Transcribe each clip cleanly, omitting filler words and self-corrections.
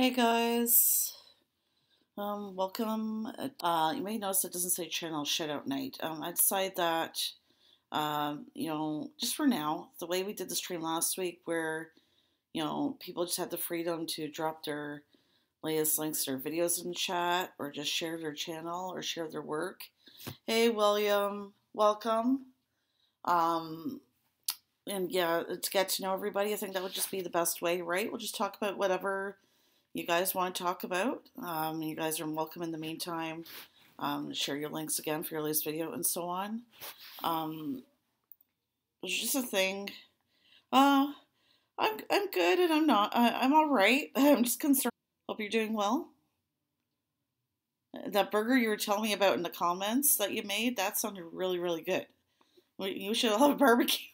Hey guys, welcome. You may notice it doesn't say channel shout out night. I decided that, just for now, the way we did the stream last week, where, people just had the freedom to drop their latest links to their videos in the chat, or just share their channel, or share their work. Hey William, welcome. Um, and yeah, to get to know everybody, I think that would just be the best way, right? We'll just talk about whatever you guys want to talk about. You guys are welcome in the meantime. Share your links again for your latest video and so on. It's just a thing. I'm good and I'm not. I'm all right. I'm just concerned. Hope you're doing well. That burger you were telling me about in the comments that you made, that sounded really, really good. You should have a barbecue.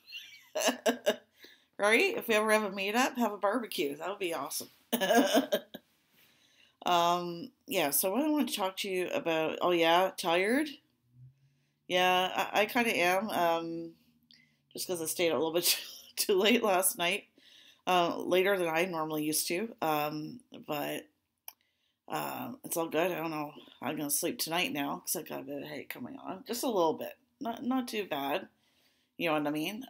Right? If we ever have a meetup, have a barbecue. That would be awesome. Yeah, so what I want to talk to you about, oh yeah, tired? Yeah, I kind of am, just because I stayed a little bit too late last night, later than I normally used to, but it's all good. I don't know. I'm going to sleep tonight now because I got a bit of headache coming on, just a little bit, not too bad, you know what I mean?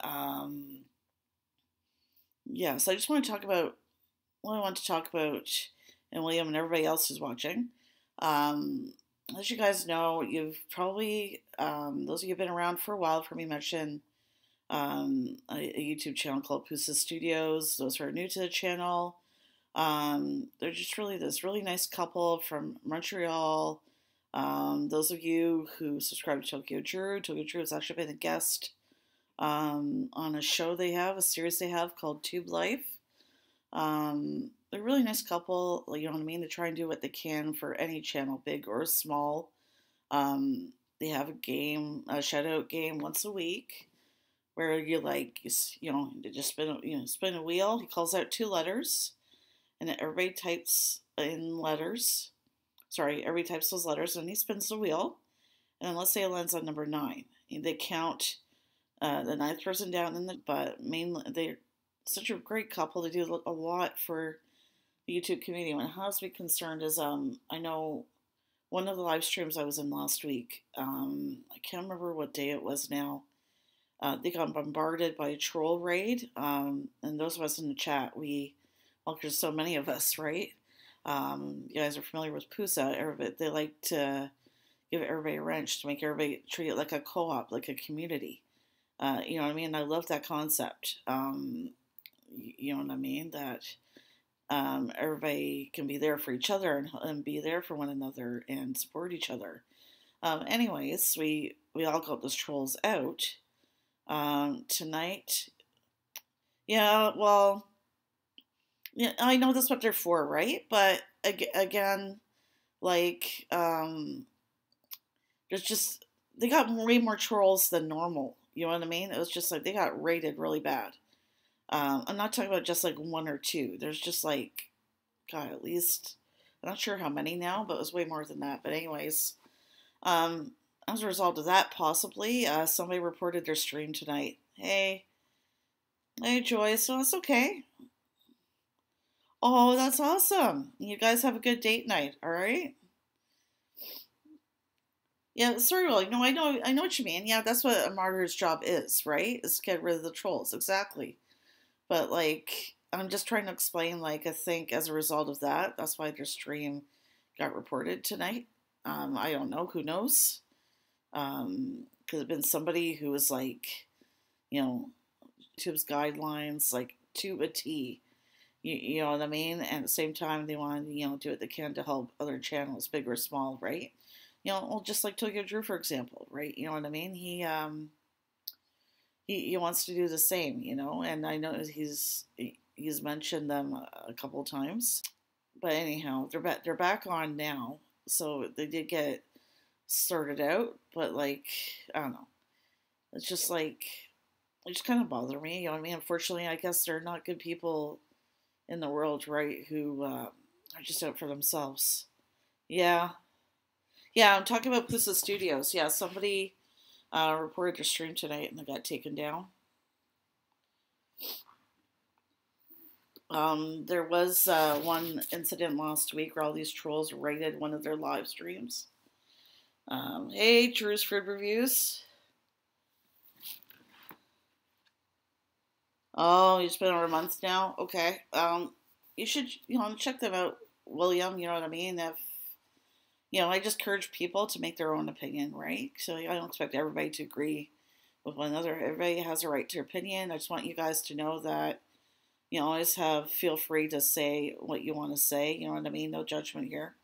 Yeah, so I just want to talk about what I want to talk about, and William and everybody else who's watching. As you guys know, you've probably, those of you who've been around for a while, have heard me mention a YouTube channel called Pusa Studios. Those who are new to the channel, they're just really this really nice couple from Montreal. Those of you who subscribe to Tokyo Drew has actually been a guest on a show they have, a series they have called Tube Life. They're a really nice couple, you know what I mean? They try and do what they can for any channel, big or small. They have a shout out game once a week where you just spin a wheel. He calls out two letters, and everybody types in letters. Sorry, everybody types those letters, and he spins the wheel. And then let's say it lands on number 9. They count the 9th person down, but mainly they're such a great couple. They do a lot for the YouTube community. When it has to be concerned is, I know one of the live streams I was in last week, I can't remember what day it was now. They got bombarded by a troll raid, and those of us in the chat, there's so many of us, right? You guys are familiar with Pusa. They like to give everybody a wrench to make everybody treat it like a co-op, like a community. You know what I mean? I love that concept. You know what I mean? That everybody can be there for each other and be there for one another and support each other. Anyways, we all got those trolls out tonight. Yeah, well, yeah, I know that's what they're for, right? But again, like, they got way more trolls than normal. You know what I mean? It was just like they got raided really bad. I'm not talking about just like one or two. There's just like, God, at least, I'm not sure how many now, but it was way more than that. But anyways, as a result of that, possibly, somebody reported their stream tonight. Hey, Joy, so it's okay. Oh, that's awesome. You guys have a good date night, all right? Yeah, sorry, Will. I know what you mean. Yeah, that's what a martyr's job is, right? Is to get rid of the trolls, exactly. But like, I'm just trying to explain. Like, I think as a result of that, that's why their stream got reported tonight. I don't know. Who knows? Could have been somebody who was like, YouTube's guidelines, like to a T. You know what I mean? And at the same time, they want to, do what they can to help other channels, big or small, right? Well, just like Tokyo Drew, for example, right? You know what I mean? He wants to do the same, and I know he's mentioned them a couple of times. But anyhow, they're back on now, so they did get sorted out. But like, I don't know, it's just like, it just kind of bothered me. You know what I mean? Unfortunately, I guess there are not good people in the world, right, who are just out for themselves. Yeah, I'm talking about Pusa Studios. Yeah, somebody reported their stream tonight and they got taken down. There was one incident last week where all these trolls raided one of their live streams. Hey, Drew's Food Reviews. Oh, it's been over a month now? Okay. You should, check them out, William, you know what I mean? I just encourage people to make their own opinion, right? So I don't expect everybody to agree with one another. Everybody has a right to their opinion. I just want you guys to know that always feel free to say what you want to say. You know what I mean? No judgment here.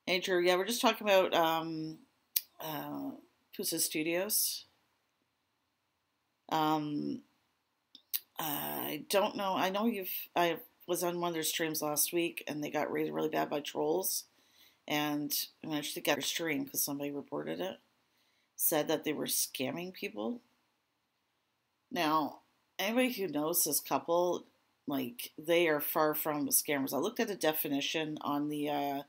Hey, Drew. Yeah, we're just talking about Pusa Studios. I don't know. I know I was on one of their streams last week, and they got rated really bad by trolls. And I managed to get their stream because somebody reported it. Said that they were scamming people. Now, anybody who knows this couple, they are far from scammers. I looked at the definition on the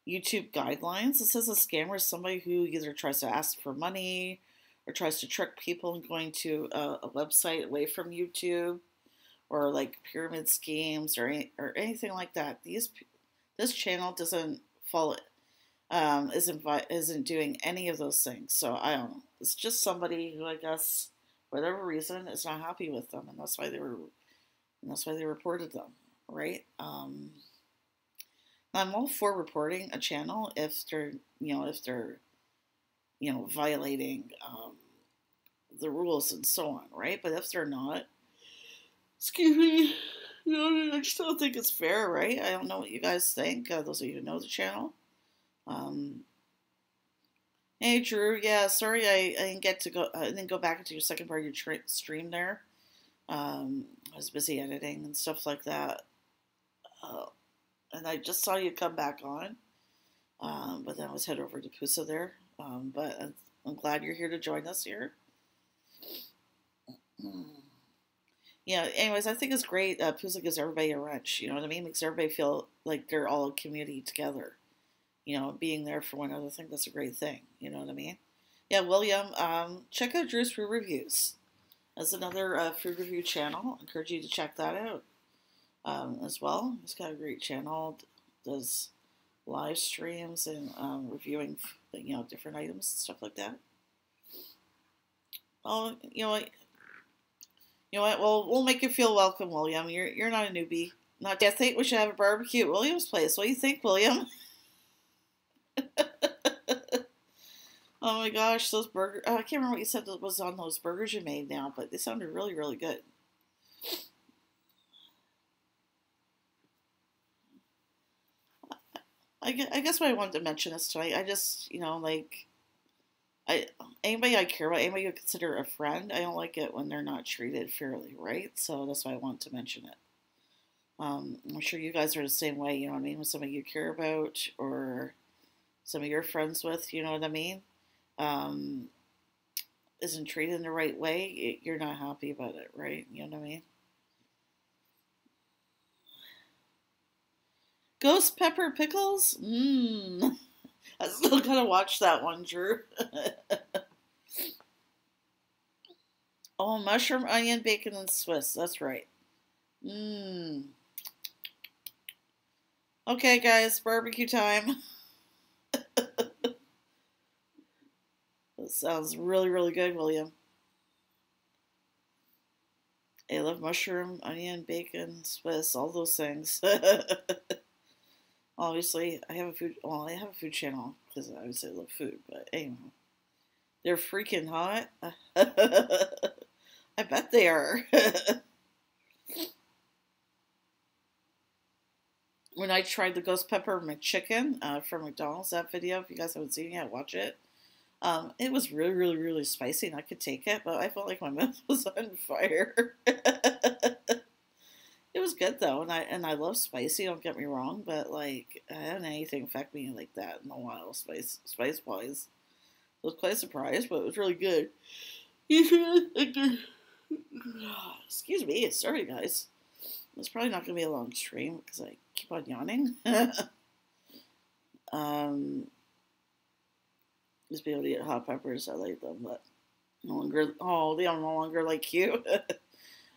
YouTube guidelines. It says a scammer is somebody who either tries to ask for money or tries to trick people into going to a website away from YouTube, or pyramid schemes or anything like that. This channel doesn't follow isn't doing any of those things. So I don't know. It's just somebody who, I guess, for whatever reason, is not happy with them, and that's why they reported them, right? I'm all for reporting a channel if they're violating the rules and so on, right? But if they're not, excuse me, I just don't think it's fair, right? I don't know what you guys think. Those of you who know the channel. Hey Drew, yeah, sorry I didn't get to go. I didn't go back into your second part of your stream there. I was busy editing and stuff like that, and I just saw you come back on. But then I was head over to Pusa there. But I'm glad you're here to join us here. Yeah. Anyways, I think it's great. Pusa gives everybody a wrench. You know what I mean? Makes everybody feel like they're all a community together. Being there for one another. I think that's a great thing. You know what I mean? Yeah, William, check out Drew's Food Reviews. That's another food review channel. I encourage you to check that out as well. He's got a great channel. Does live streams and reviewing, different items and stuff like that. Oh, you know what? Well, we'll make you feel welcome, William. You're not a newbie. I think we should have a barbecue at William's place. What do you think, William? Oh my gosh, those burgers. I can't remember what you said that was on those burgers you made now, but they sounded really, really good. I guess why I wanted to mention this tonight, I just, anybody I care about, anybody you consider a friend, I don't like it when they're not treated fairly, right? So that's why I want to mention it. I'm sure you guys are the same way, you know what I mean? With somebody you care about or some of your friends with, you know what I mean? Isn't treated in the right way, you're not happy about it, right? You know what I mean? Ghost pepper pickles? I still gotta watch that one, Drew. Oh, mushroom, onion, bacon, and Swiss. That's right. Okay, guys, barbecue time. That sounds really, really good, William. I love mushroom, onion, bacon, Swiss, all those things. Obviously, I have a food channel because I would say I love food, but anyway. They're freaking hot. I bet they are. When I tried the ghost pepper McChicken from McDonald's, that video, if you guys haven't seen it yet, watch it. It was really, really, really spicy, and I could take it, but I felt like my mouth was on fire. It was good though, and I love spicy. Don't get me wrong, but I haven't had anything affect me like that in a while. Spice wise, I was quite surprised, but it was really good. Excuse me, sorry guys. It's probably not gonna be a long stream because I keep on yawning. Just be able to get hot peppers. I like them, but no longer. Oh, they are no longer like you.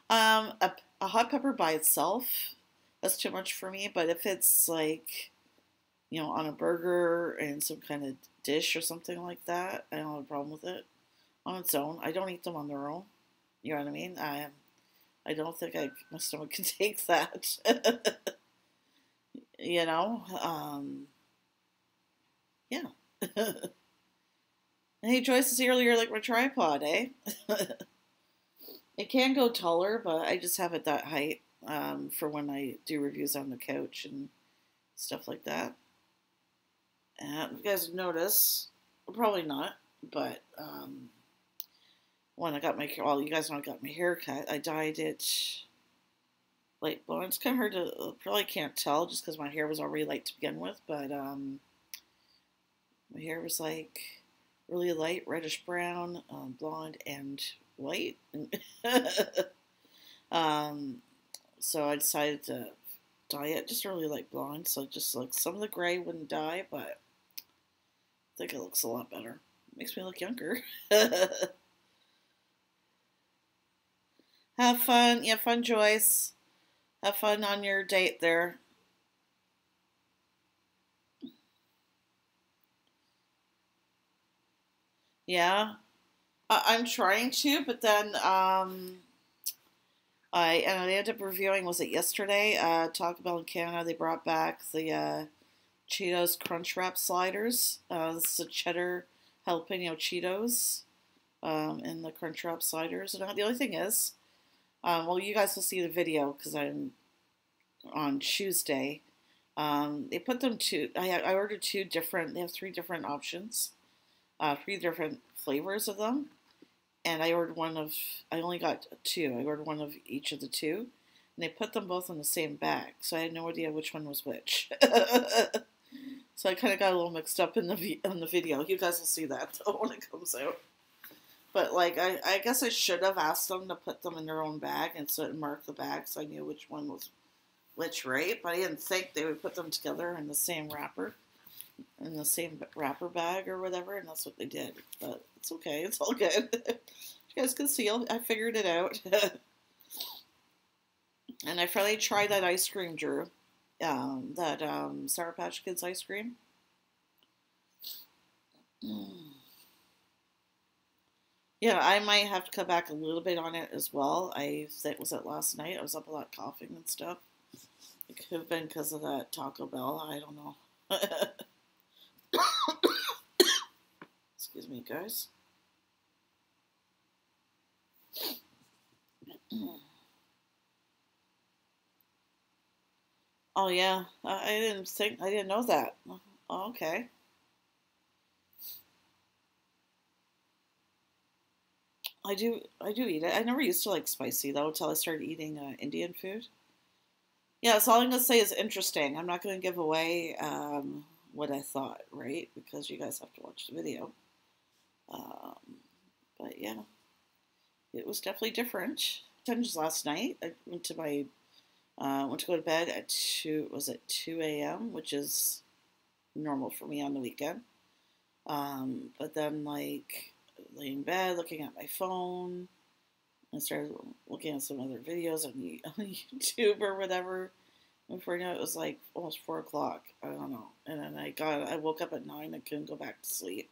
A a hot pepper by itself, that's too much for me. But if it's like, on a burger and some kind of dish or something like that, I don't have a problem with it on its own. I don't eat them on their own. You know what I mean? I don't think my stomach can take that. you know? Yeah. Hey, Joyce is earlier like my tripod, eh? It can go taller, but I just have it that height for when I do reviews on the couch and stuff like that. And you guys notice, probably not, but when I got you guys know I got my hair cut, I dyed it light blonde. It's kind of hard to, probably can't tell just because my hair was already light to begin with, but my hair was like really light, reddish brown, blonde, and white. So I decided to dye it just really light blonde, so just like some of the gray wouldn't dye, but I think it looks a lot better. It makes me look younger. Have fun. Yeah, fun, Joyce. Have fun on your date there. Yeah, I'm trying to, but then I ended up reviewing. Was it yesterday? Taco Bell in Canada, they brought back the Cheetos Crunch Wrap sliders. This is a cheddar jalapeno Cheetos in the Crunch Wrap sliders. And the only thing is, well, you guys will see the video because I'm on Tuesday. They put them I ordered two different. They have three different options, three different flavors of them. And I only got two. I ordered one of each of the two. And they put them both in the same bag. So I had no idea which one was which. So I kind of got a little mixed up in the video. You guys will see that though when it comes out. But like, I guess I should have asked them to put them in their own bag and so mark the bag so I knew which one was which, right? But I didn't think they would put them together in the same wrapper. In the same wrapper bag or whatever, and that's what they did. But it's okay. It's all good. You guys can see, I figured it out. And I finally tried that ice cream, Drew. That Sour Patch Kids ice cream. Yeah, I might have to cut back a little bit on it as well. Was it last night? I was up a lot coughing and stuff. It could have been because of that Taco Bell. I don't know. Excuse me, guys. Oh yeah, I didn't know that. Oh, okay. I do eat it. I never used to like spicy though until I started eating Indian food. Yeah, so all I'm gonna say is interesting. I'm not gonna give away what I thought, right? Because you guys have to watch the video. Um, but yeah, it was definitely different. Just last night, I went to go to bed at 2 a.m., which is normal for me on the weekend. But then like laying in bed, looking at my phone, I started looking at some other videos on YouTube or whatever. And before you know it, was like almost 4 o'clock. I don't know. And then I woke up at 9 and couldn't go back to sleep.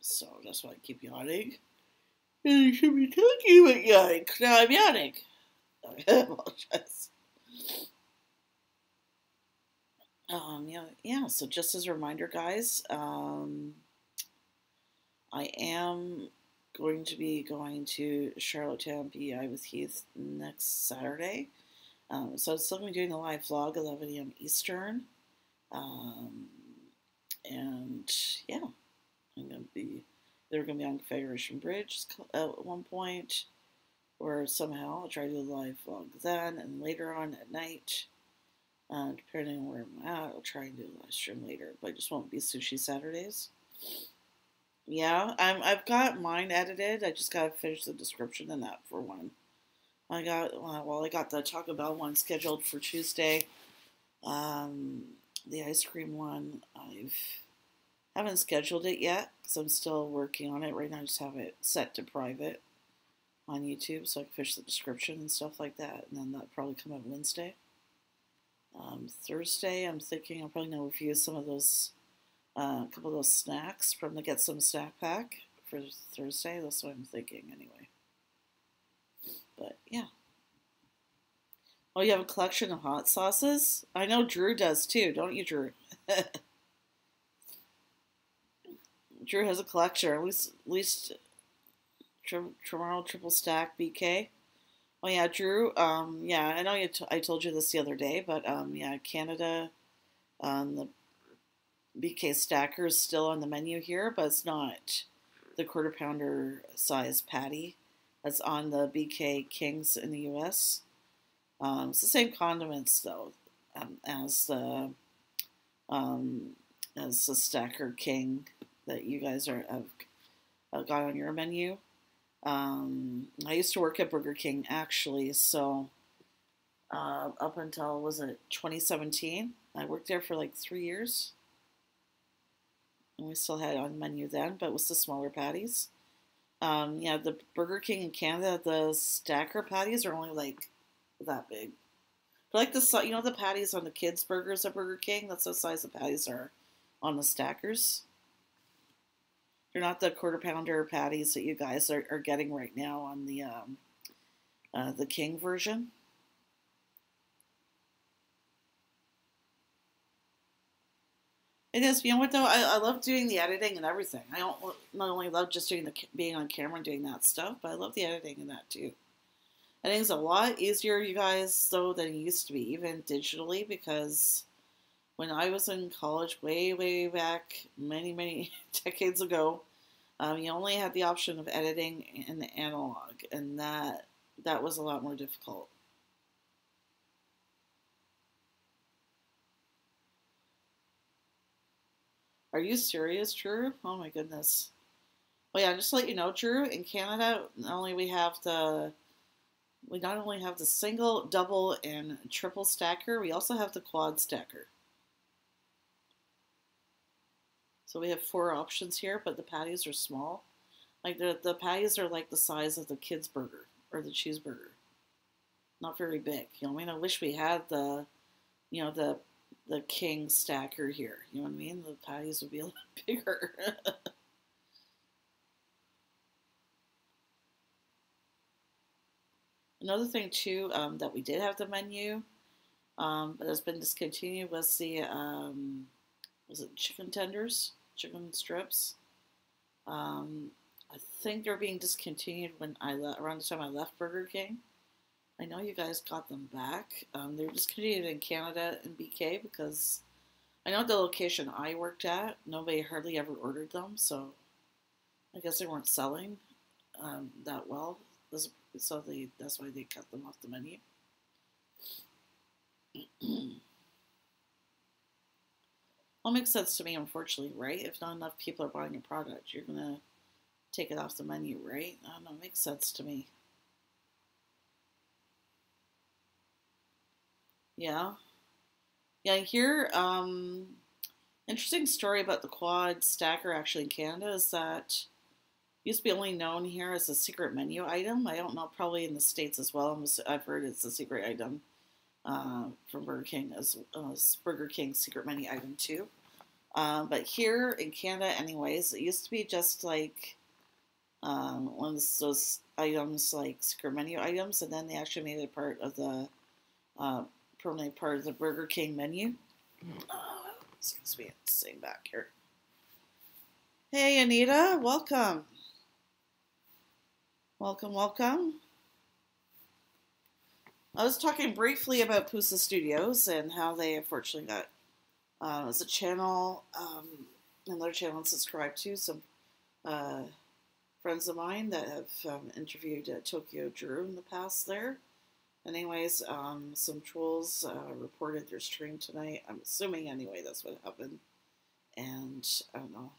So that's why I keep yawning. And I should be talking about yawning. Now I'm yawning. I apologize. Yeah. So just as a reminder, guys, I am going to be going to Charlottetown, PEI with Heath next Saturday. So I'm still going to be doing a live vlog, 11 a.m. Eastern. And yeah, they're going to be on Confederation Bridge at one point, or somehow I'll try to do a live vlog then, and later on at night, depending on where I'm at, I'll try and do a live stream later, but it just won't be Sushi Saturdays. Yeah, I've got mine edited. I just gotta finish the description and that for one. I got the Taco Bell one scheduled for Tuesday. The ice cream one, haven't scheduled it yet because I'm still working on it right now. I just have it set to private. on YouTube, so I can finish the description and stuff like that, and then that'll probably come out Wednesday. Thursday, I'm thinking I'll probably review some of those, a couple of those snacks from the Get Some Snack Pack for Thursday. That's what I'm thinking anyway. But yeah. Oh, you have a collection of hot sauces? I know Drew does too, don't you, Drew? Drew has a collection, at least Toronto Triple Stack BK. Oh yeah, Drew. Yeah, I know I told you this the other day, but yeah, Canada, the BK Stacker is still on the menu here, but it's not the quarter pounder size patty that's on the BK Kings in the U.S. It's the same condiments though, as the Stacker King that you guys have got on your menu. I used to work at Burger King actually, so up until, was it 2017? I worked there for like 3 years, and we still had it on the menu then, but it was the smaller patties. Yeah, the Burger King in Canada, the stacker patties are only like that big. But like the patties on the kids' burgers at Burger King, that's the size the patties are on the stackers. They're not the quarter pounder patties that you guys are getting right now on the King version. It is, you know what though? I love doing the editing and everything. I don't not only love just doing being on camera and doing that stuff, but I love the editing and that too. Editing's a lot easier, you guys, though, than it used to be, even digitally, because when I was in college, way back, many decades ago, you only had the option of editing in the analog, and that was a lot more difficult. Are you serious, Drew? Oh my goodness. Well, yeah, just to let you know, Drew, in Canada, we not only have the single, double, and triple stacker, we also have the quad stacker. So we have 4 options here, but the patties are small. Like the patties are like the size of the kids' burger or the cheeseburger. Not very big. You know what I mean? I wish we had the king stacker here. You know what I mean? The patties would be a lot bigger. Another thing too, that we did have the menu, but has been discontinued, was the was it chicken tenders, chicken strips. I think they're being discontinued when around the time I left Burger King. I know you guys got them back. They're discontinued in Canada and BK because I know the location I worked at, nobody hardly ever ordered them, so I guess they weren't selling that well. So that's why they cut them off the menu. Well, it makes sense to me, unfortunately, right? If not enough people are buying your product, you're going to take it off the menu, right? I don't know, it makes sense to me. Yeah. Yeah, here, interesting story about the quad stacker actually in Canada is that it used to be only known here as a secret menu item. I don't know, probably in the States as well. I've heard it's a secret item from Burger King as Burger King's secret menu item too. But here in Canada anyways, it used to be just like one of those items like secret menu items, and then they actually made it part of the permanent part of the Burger King menu. Excuse me, it's sitting back here. Hey Anita, welcome. Welcome. I was talking briefly about Pusa Studios and how they unfortunately got as a channel, another channel to subscribe to. Some friends of mine that have interviewed Tokyo Drew in the past there. Anyways, some trolls reported their stream tonight. I'm assuming anyway that's what happened. And I don't know.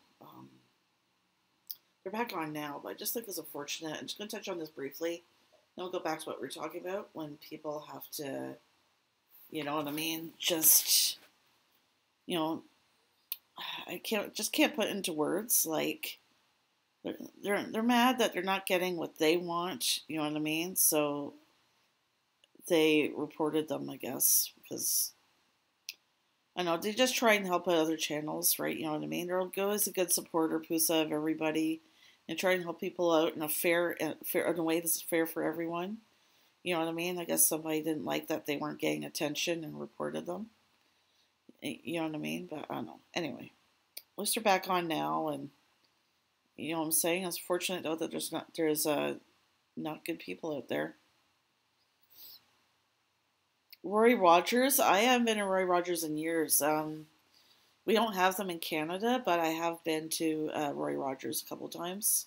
They're back on now, but I just think it's unfortunate. I'm just going to touch on this briefly. Then we'll go back to what we were talking about when people have to, you know what I mean? Just, you know, I can't put into words like They're mad that they're not getting what they want. You know what I mean? So they reported them, I guess, because I know they just try and help out other channels, right? You know what I mean? They'll go as a good supporter, Pusa, of everybody, and try and help people out in a fair in a way that's fair for everyone. You know what I mean? I guess somebody didn't like that they weren't getting attention and reported them. You know what I mean? But I don't know. Anyway, at least they're back on now, and you know what I'm saying? It's fortunate though that there's not good people out there. Roy Rogers. I haven't been to Roy Rogers in years. We don't have them in Canada, but I have been to Roy Rogers a couple times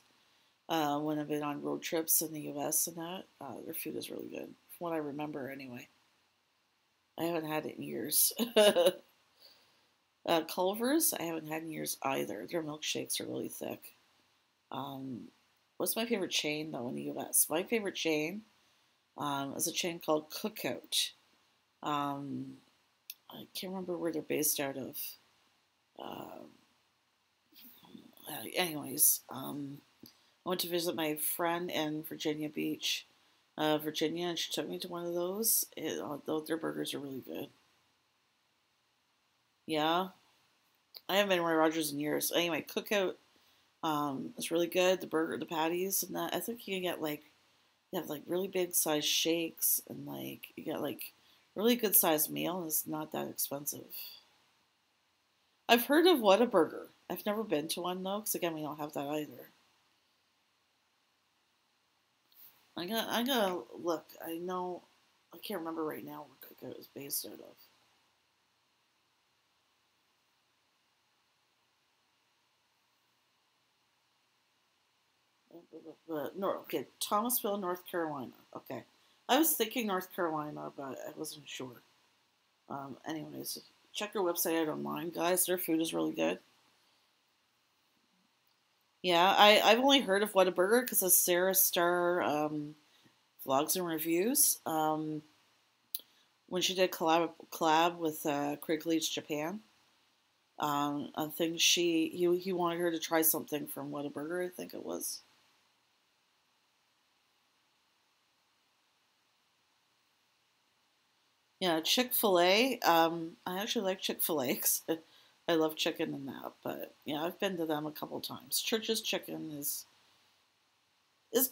when I've been on road trips in the U.S. and that. Their food is really good, from what I remember anyway. I haven't had it in years. Culver's, I haven't had in years either. Their milkshakes are really thick. Um, what's my favorite chain though in the U.S.? My favorite chain is a chain called Cookout. Um, I can't remember where they're based out of. Um, anyways, I went to visit my friend in Virginia Beach, Virginia, and she took me to one of those. Their burgers are really good. Yeah, I haven't been to Roy Rogers in years. Anyway, Cookout is really good. The burger, the patties, and that. I think you can get like you have like really big size shakes, and like you get like really good sized meal, and it's not that expensive. I've heard of Whataburger. I've never been to one though, because again, we don't have that either. I gotta look. I know I can't remember right now where Cookout is based out of. But no, okay, Thomasville, North Carolina. Okay, I was thinking North Carolina, but I wasn't sure. Anyways, check their website out online, guys. Their food is really good. Yeah, I've only heard of Whataburger because of Sarah Star vlogs and reviews. When she did collab with Craig Leach Japan, I think he wanted her to try something from Whataburger. I think it was. Yeah, Chick-fil-A. I actually like Chick-fil-A 'cause I love chicken and that. But yeah, I've been to them a couple times. Church's chicken is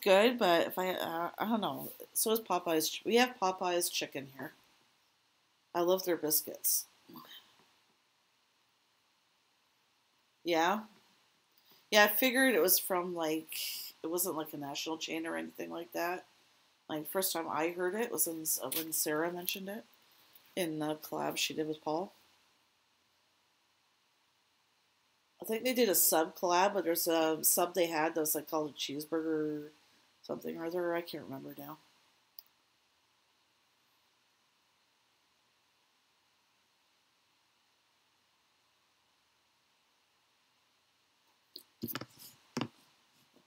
good, but if I don't know. So is Popeyes. We have Popeyes chicken here. I love their biscuits. Yeah, yeah. I figured it was from like it wasn't like a national chain or anything like that. Like first time I heard it was when Sarah mentioned it in the collab she did with Paul. I think they did a sub collab, but there's a sub they had that was like called a cheeseburger something or other. I can't remember now.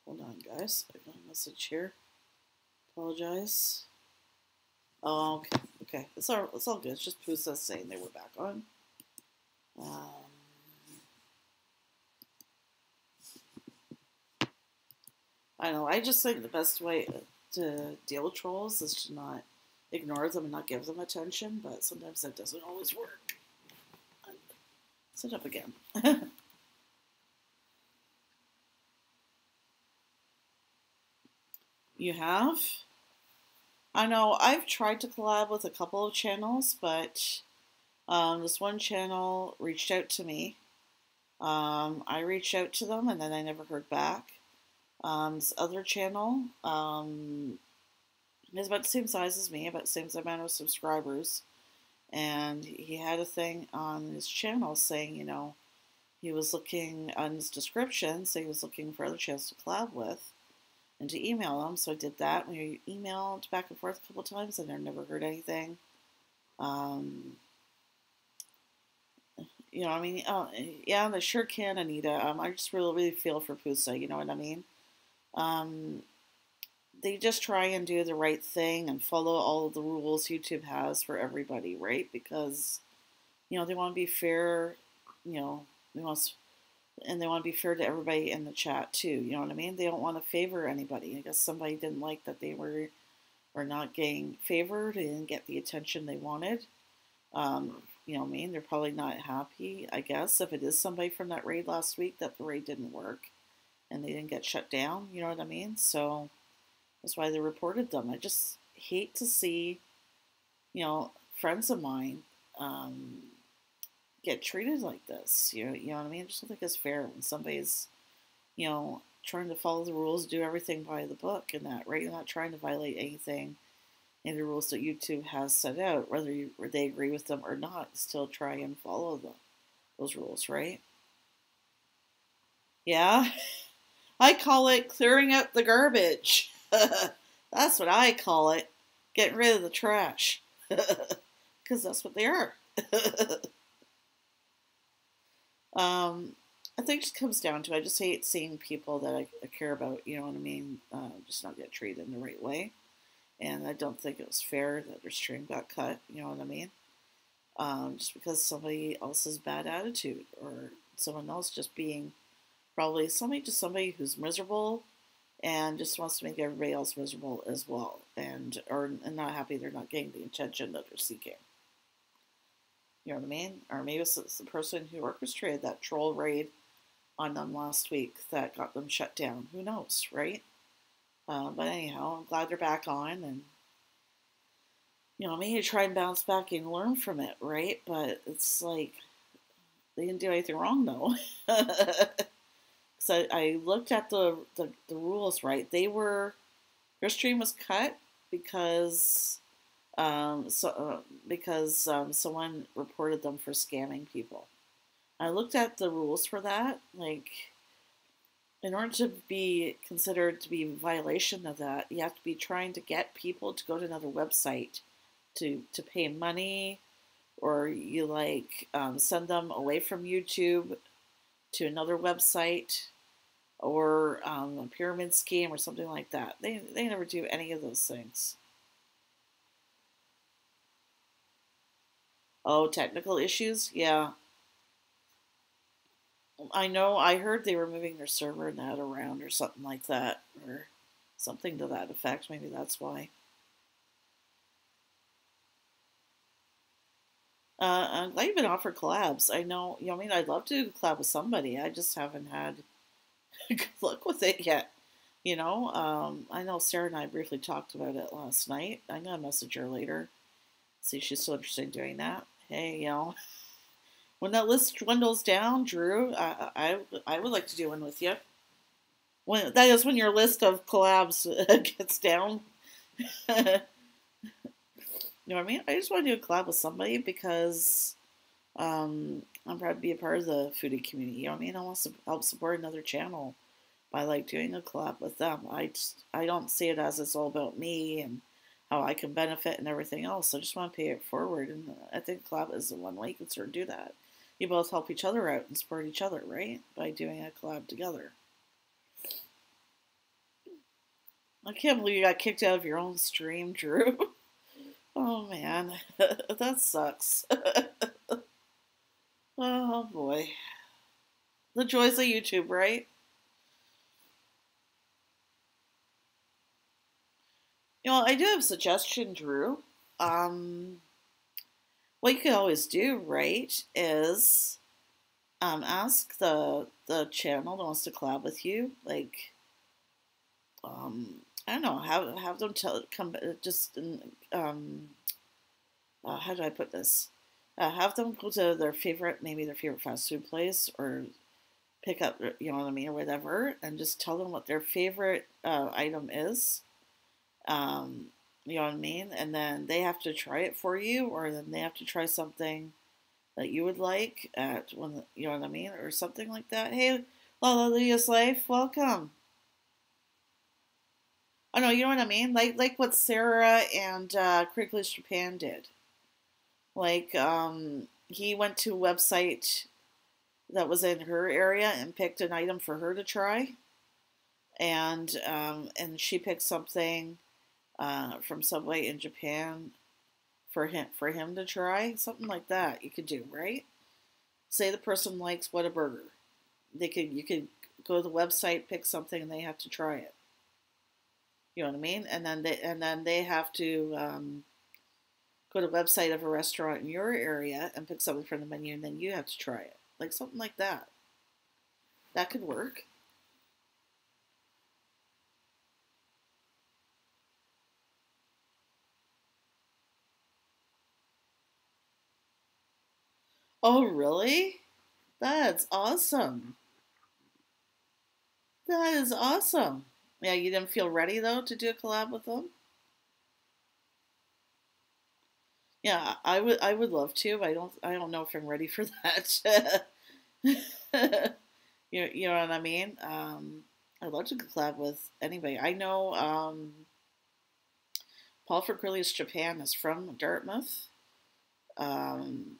Hold on, guys. I got a message here. Apologize. Oh, okay. Okay. It's all good. It's just Pusa saying they were back on. Um, I know. I just think the best way to deal with trolls is to not ignore them and not give them attention, but sometimes that doesn't always work. Sit up again. You have? I know I've tried to collab with a couple of channels, but this one channel reached out to me. I reached out to them and then I never heard back. This other channel is about the same size as me, about the same amount of subscribers. And he had a thing on his channel saying, he was looking on his description, saying he was looking for other channels to collab with and to email him. So I did that. We emailed back and forth a couple times and I never heard anything. Um, I mean, yeah, they sure can, Anita. I just really, really feel for Pusa, you know what I mean? Um, they just try and do the right thing and follow all of the rules YouTube has for everybody, right? Because, they want to be fair, they want and they want to be fair to everybody in the chat too. You know what I mean? They don't want to favor anybody. I guess somebody didn't like that they were not getting favored. They didn't get the attention they wanted. You know what I mean? They're probably not happy, I guess, if it is somebody from that raid last week that the raid didn't work and they didn't get shut down. You know what I mean? So that's why they reported them. I just hate to see, you know, friends of mine get treated like this. You know what I mean? I just don't think it's fair when somebody's, you know, trying to follow the rules, do everything by the book and that, right? You're not trying to violate anything in the rules that YouTube has set out, whether they agree with them or not, still try and follow those rules, right? Yeah, I call it clearing out the garbage. That's what I call it, getting rid of the trash, because that's what they are. I think it just comes down to I just hate seeing people that I care about, you know what I mean, just not get treated in the right way. And I don't think it was fair that their stream got cut, you know what I mean? Just because somebody else's bad attitude or someone else just being probably somebody who's miserable and just wants to make everybody else miserable as well and not happy they're not getting the attention that they're seeking. You know what I mean? Or maybe it's the person who orchestrated that troll raid on them last week that got them shut down. Who knows, right? But anyhow, I'm glad they're back on, and you know, maybe try and bounce back and learn from it, right? But it's like they didn't do anything wrong, though. So I looked at the rules, right? Their stream was cut because someone reported them for scamming people. I looked at the rules for that, like, in order to be considered to be a violation of that, you have to be trying to get people to go to another website to pay money, or you send them away from YouTube to another website, or a pyramid scheme or something like that. They never do any of those things. Oh, technical issues? Yeah. I know, I heard they were moving their server and that around or something like that, or something to that effect. Maybe that's why. I'm glad you've been offered collabs. I know, you know, I mean, I'd love to collab with somebody. I just haven't had good luck with it yet. You know, I know Sarah and I briefly talked about it last night. I'm going to message her later, see if she's still interested in doing that. Hey, you know, when that list dwindles down, Drew, I would like to do one with you. When your list of collabs gets down. You know what I mean? I just want to do a collab with somebody because I'm proud to be a part of the foodie community. You know what I mean? I want to help support another channel by doing a collab with them. I don't see it as it's all about me and how I can benefit and everything else. I just want to pay it forward, and I think collab is the one way you can sort of do that. You both help each other out and support each other, right? By doing a collab together. I can't believe you got kicked out of your own stream, Drew. Oh man, that sucks. Oh boy. The joys of YouTube, right? You know, I do have a suggestion, Drew. What you could always do, right, is ask the channel that wants to collab with you, I don't know, have them come just how do I put this? Have them go to maybe their favorite fast food place, or pick up, you know what I mean, or whatever, and just tell them what their favorite item is. You know what I mean? And then they have to try it for you, or then they have to try something that you would like you know what I mean, or something like that. Hey, Lala's Life, welcome. Oh no, you know what I mean? Like what Sarah and Craigslist Japan did. He went to a website that was in her area and picked an item for her to try, and she picked something from Subway in Japan for him to try, something like that. You could do, right? Say the person likes Whataburger. you could go to the website, pick something, and they have to try it. You know what I mean? And then they have to go to the website of a restaurant in your area and pick something from the menu, and then you have to try it. Like something like that. That could work. Oh, really? That's awesome. That is awesome. Yeah, you didn't feel ready though to do a collab with them? Yeah, I would love to, but I don't know if I'm ready for that. You know what I mean? I'd love to collab with anybody. I know Paul for Curly's Japan is from Dartmouth. Um,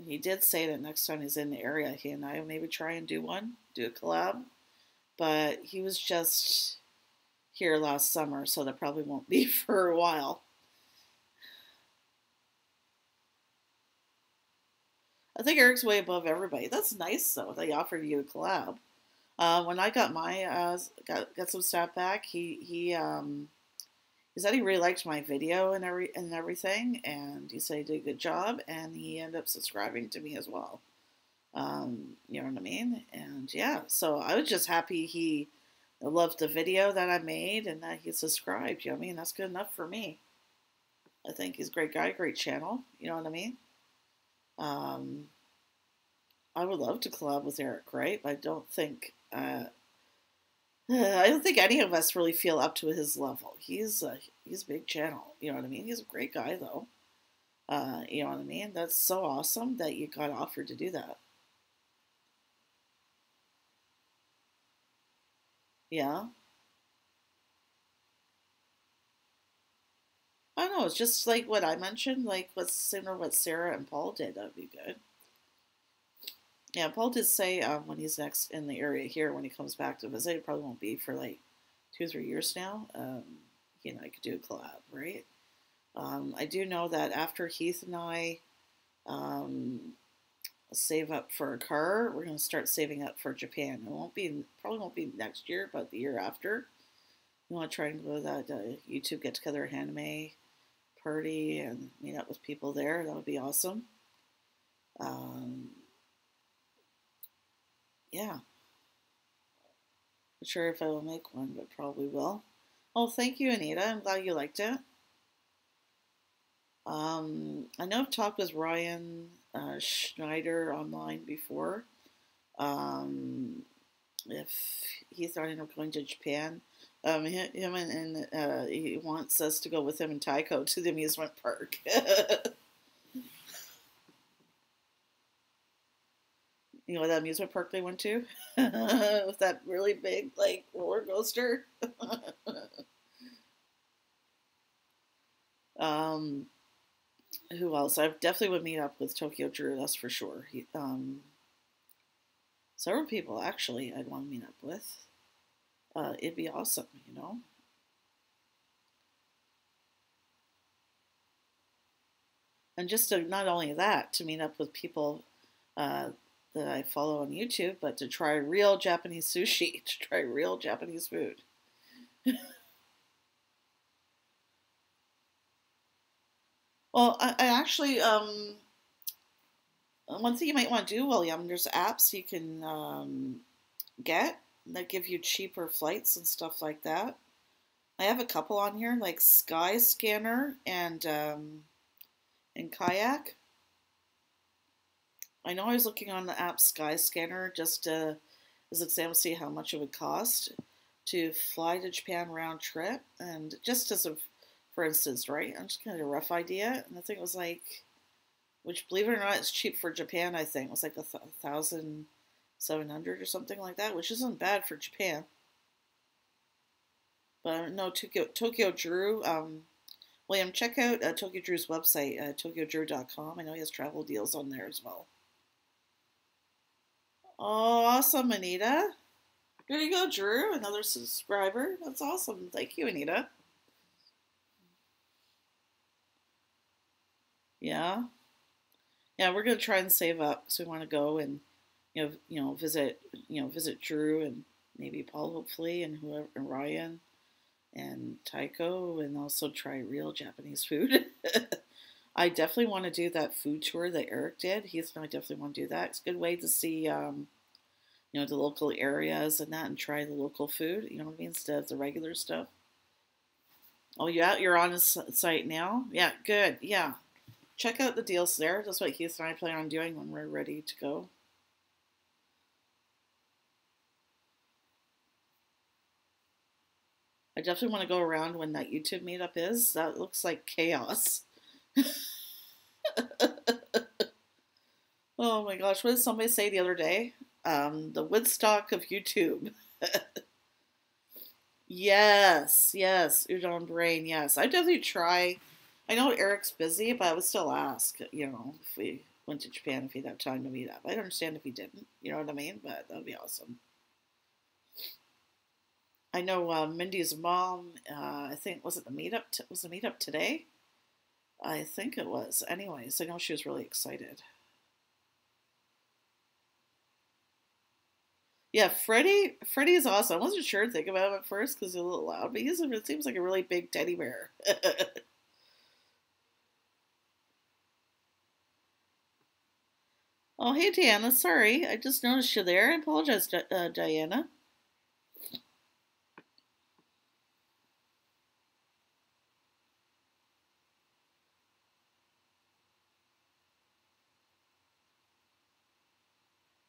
he did say that next time he's in the area, he and I will maybe try and do a collab. But he was just here last summer, so that probably won't be for a while. I think Eric's way above everybody. That's nice though. They offered you a collab. When I got my got some stuff back, he said he really liked my video and everything, and he said he did a good job, and he ended up subscribing to me as well. You know what I mean? And yeah, so I was just happy he loved the video that I made and that he subscribed. You know what I mean? That's good enough for me. I think he's a great guy, great channel. You know what I mean? Um, I would love to collab with Eric, right? But I don't think any of us really feel up to his level. He's a big channel. You know what I mean? He's a great guy though. You know what I mean? That's so awesome that you got offered to do that. Yeah. I don't know. It's just like what I mentioned, like what's similar what Sarah and Paul did. That'd be good. Yeah, Paul did say when he's next in the area here, when he comes back to visit, it probably won't be for like 2 or 3 years now. He and I could do a collab, right? I do know that after Heath and I um, save up for a car, we're going to start saving up for Japan. It won't be probably won't be next year, but the year after. We want to try and go to that YouTube get together anime party and meet up with people there. That would be awesome. Um, yeah, not sure if I will make one, but probably will. Oh, thank you, Anita. I'm glad you liked it. I know I've talked with Ryan Schneider online before. Um, if he thought of going to Japan, him and he wants us to go with him and Taiko to the amusement park. You know that amusement park they went to with that really big like roller coaster. um, who else? I definitely would meet up with Tokyo Drew. That's for sure. Several people actually I'd want to meet up with. It'd be awesome, you know. And just to not only that, to meet up with people uh, that I follow on YouTube, but to try real Japanese sushi, to try real Japanese food. Well, I actually, one thing you might want to do, William, there's apps you can get that give you cheaper flights and stuff like that. I have a couple on here, like Skyscanner and Kayak. I know I was looking on the app Skyscanner just as an example, see how much it would cost to fly to Japan round trip, and just as a, for instance, right? I'm just gonna get a rough idea, and I think it was like, which believe it or not, is cheap for Japan. I think it was like 1,700 or something like that, which isn't bad for Japan. But no, Tokyo Drew. William, check out Tokyo Drew's website, TokyoDrew.com. I know he has travel deals on there as well. Oh, awesome, Anita. There you go, Drew, another subscriber. That's awesome. Thank you, Anita. Yeah. Yeah, we're going to try and save up because we want to go and visit Drew and maybe Paul, hopefully, and whoever, and Ryan and Taiko, and also try real Japanese food. I definitely want to do that food tour that Eric did. I definitely want to do that. It's a good way to see, the local areas and that, and try the local food. You know what I mean, instead of the regular stuff. Oh, yeah, you're on his site now. Yeah, good. Yeah, check out the deals there. That's what Heath and I plan on doing when we're ready to go. I definitely want to go around when that YouTube meetup is. That looks like chaos. Oh my gosh, what did somebody say the other day? The Woodstock of YouTube. Yes, Udon Brain, yes. I definitely try. I know Eric's busy, but I would still ask, if we went to Japan, if he'd have time to meet up. I'd understand if he didn't, you know what I mean? But that would be awesome. I know Mindy's mom, I think, was it the meetup? Was the meetup today? I think it was. Anyways, I know she was really excited. Yeah, Freddie is awesome. I wasn't sure to think about him at first because he's a little loud, but it seems like a really big teddy bear. Oh, hey, Diana. Sorry, I just noticed you there. I apologize, Diana.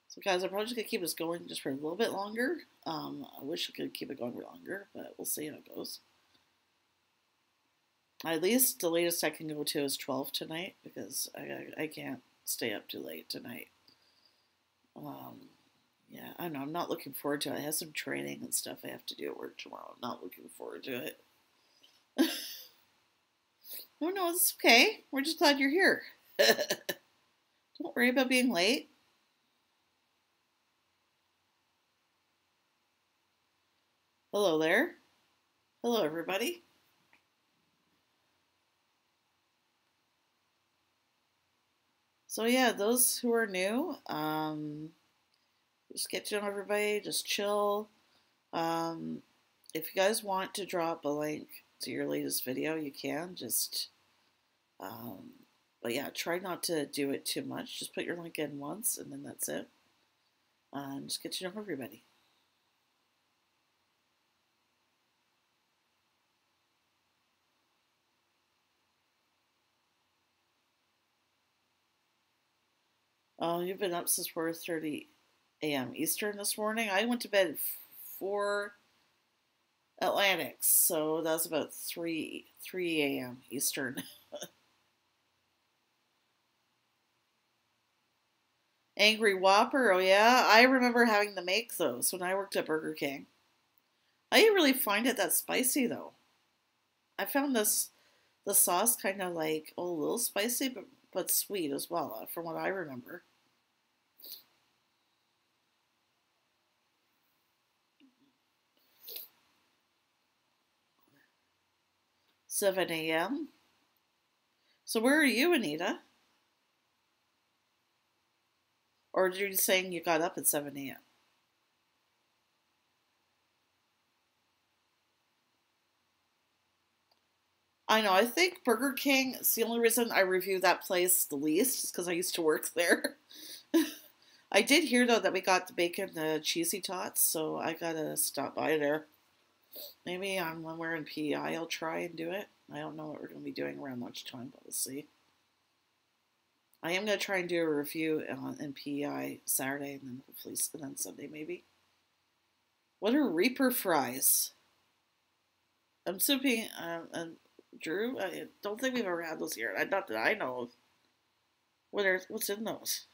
So, guys, I'm probably just going to keep this going just for a little bit longer. I wish I could keep it going for longer, but we'll see how it goes. At least the latest I can go to is 12 tonight because I can't stay up too late tonight. Yeah, I know. I'm not looking forward to it. I have some training and stuff I have to do at work tomorrow. I'm not looking forward to it. No, it's okay. We're just glad you're here. Don't worry about being late. Hello there. Hello, everybody. So yeah, those who are new, just get to know everybody, just chill. If you guys want to drop a link to your latest video, you can. But yeah, try not to do it too much. Just put your link in once, and then that's it. Just get to know everybody. Oh, you've been up since 4:30 a.m. Eastern this morning. I went to bed at 4 Atlantic, so that's about 3 a.m. Eastern. Angry Whopper, oh yeah, I remember having to make those when I worked at Burger King. I didn't really find it that spicy though. I found the sauce kind of like a little spicy, but sweet as well, from what I remember. 7 a.m. So where are you, Anita? Or are you saying you got up at 7 a.m.? I know. I think Burger King is the only reason I review that place the least is because I used to work there. I did hear though that we got the bacon, the cheesy tots, so I gotta stop by there. Maybe when we're in PEI, I'll try and do it. I don't know what we're gonna be doing around lunchtime, but we'll see. I am gonna try and do a review in PEI Saturday, and then hopefully and then Sunday maybe. What are Reaper fries? I'm assuming, Drew. I don't think we've ever had those here. Not that I know of. What's in those?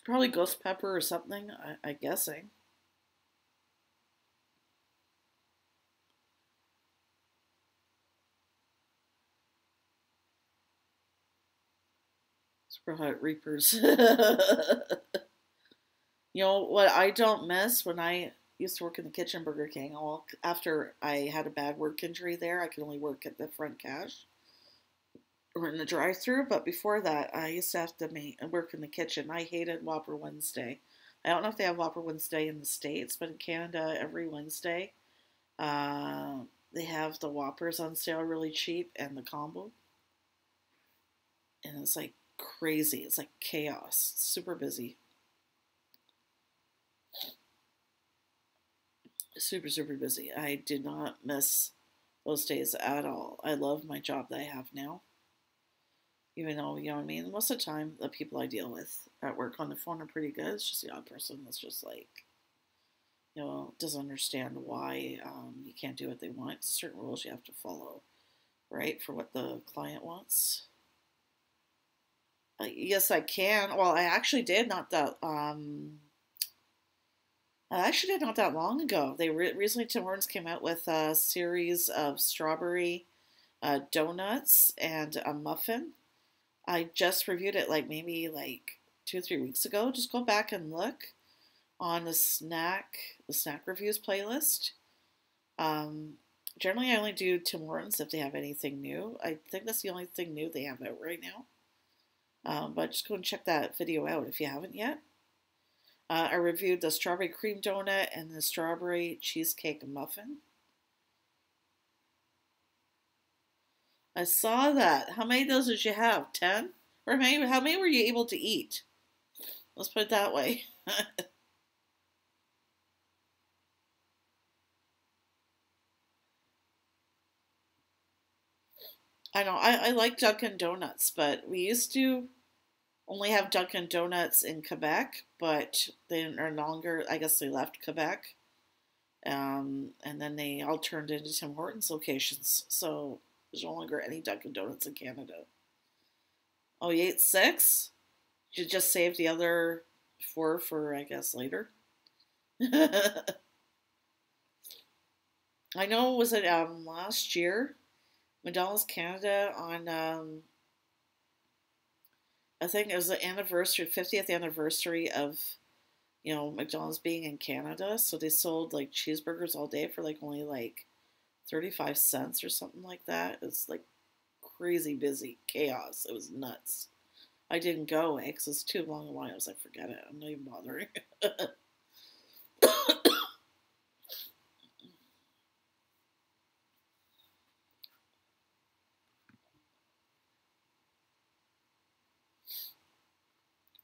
Probably ghost pepper or something. I'm guessing. Super Hot Reapers. You know what I don't miss when I used to work in the kitchen Burger King? After I had a bad work injury there, I could only work at the front cash. or in the drive-through. But before that, I used to have to work in the kitchen. I hated Whopper Wednesday. I don't know if they have Whopper Wednesday in the States, but in Canada, every Wednesday, uh, they have the Whoppers on sale really cheap and the combo. And it's like crazy. It's like chaos. It's super busy. Super, super busy. I did not miss those days at all. I love my job that I have now. Even though, you know what I mean? Most of the time, the people I deal with at work on the phone are pretty good. It's just the odd person that's just like, doesn't understand why you can't do what they want. It's certain rules you have to follow, right, for what the client wants. Yes, I can. Well, I actually did not that. I actually did not that long ago. They recently Tim Hortons came out with a series of strawberry donuts and a muffin. I just reviewed it maybe 2 or 3 weeks ago. Just go back and look on the snack reviews playlist. Um, Generally, I only do Tim Hortons if they have anything new. I think that's the only thing new they have out right now. But just go and check that video out if you haven't yet. I reviewed the strawberry cream donut and the strawberry cheesecake muffin. I saw that. How many of those did you have? 10? Or how many were you able to eat? Let's put it that way. I know, I like Dunkin' Donuts, but we used to only have Dunkin' Donuts in Quebec, but they are no longer, I guess they left Quebec. And then they all turned into Tim Hortons locations. So there's no longer any Dunkin' Donuts in Canada. Oh, you ate 6? You just saved the other 4 for, I guess, later. I know, was it last year? McDonald's Canada on, I think it was the 50th anniversary of, McDonald's being in Canada. So they sold cheeseburgers all day for only 35 cents or something like that. It's crazy busy chaos. It was nuts. I didn't go because it's too long a line. I was like, forget it. I'm not even bothering.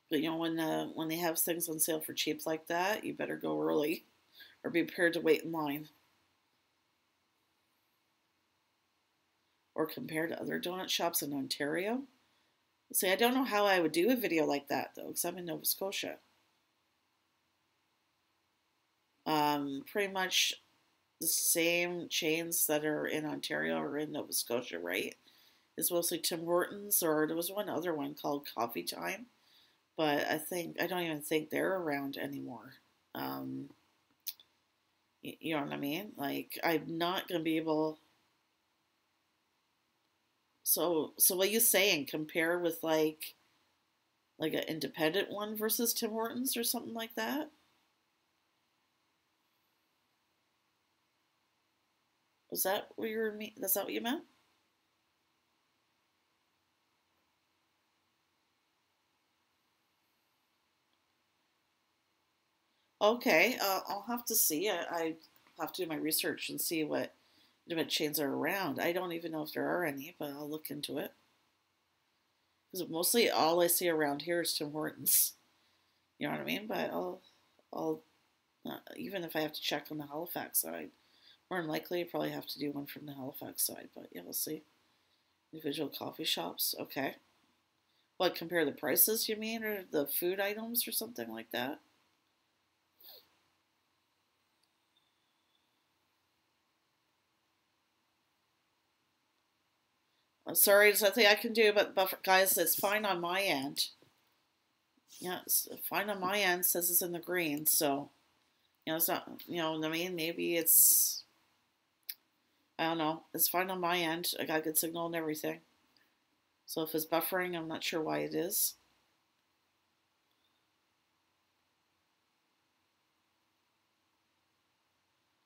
But when they have things on sale for cheap like that, you better go early or be prepared to wait in line. Or compared to other donut shops in Ontario. See, I don't know how I would do a video like that though, because I'm in Nova Scotia. Pretty much the same chains that are in Ontario are in Nova Scotia, right? It's mostly Tim Hortons, or there was one other one called Coffee Time, but I don't even think they're around anymore. Um, you know what I mean? I'm not gonna be able. So what are you saying? Compare with an independent one versus Tim Hortons or something like that? Was that what you were? That's not what you meant? Okay, I'll have to see. I have to do my research and see what independent chains are around. I don't even know if there are any, but I'll look into it. Because mostly all I see around here is Tim Hortons. You know what I mean? But I'll even if I have to check on the Halifax side, more than likely I probably have to do one from the Halifax side. But yeah, we'll see. Individual coffee shops. Okay. What, compare the prices, you mean, or the food items or something like that? I'm sorry, there's nothing I can do, but guys, it's fine on my end. Yeah, it's fine on my end. Says it's in the green, so it's not. You know what I mean? Maybe it's. I don't know. It's fine on my end. I got good signal and everything. So if it's buffering, I'm not sure why it is.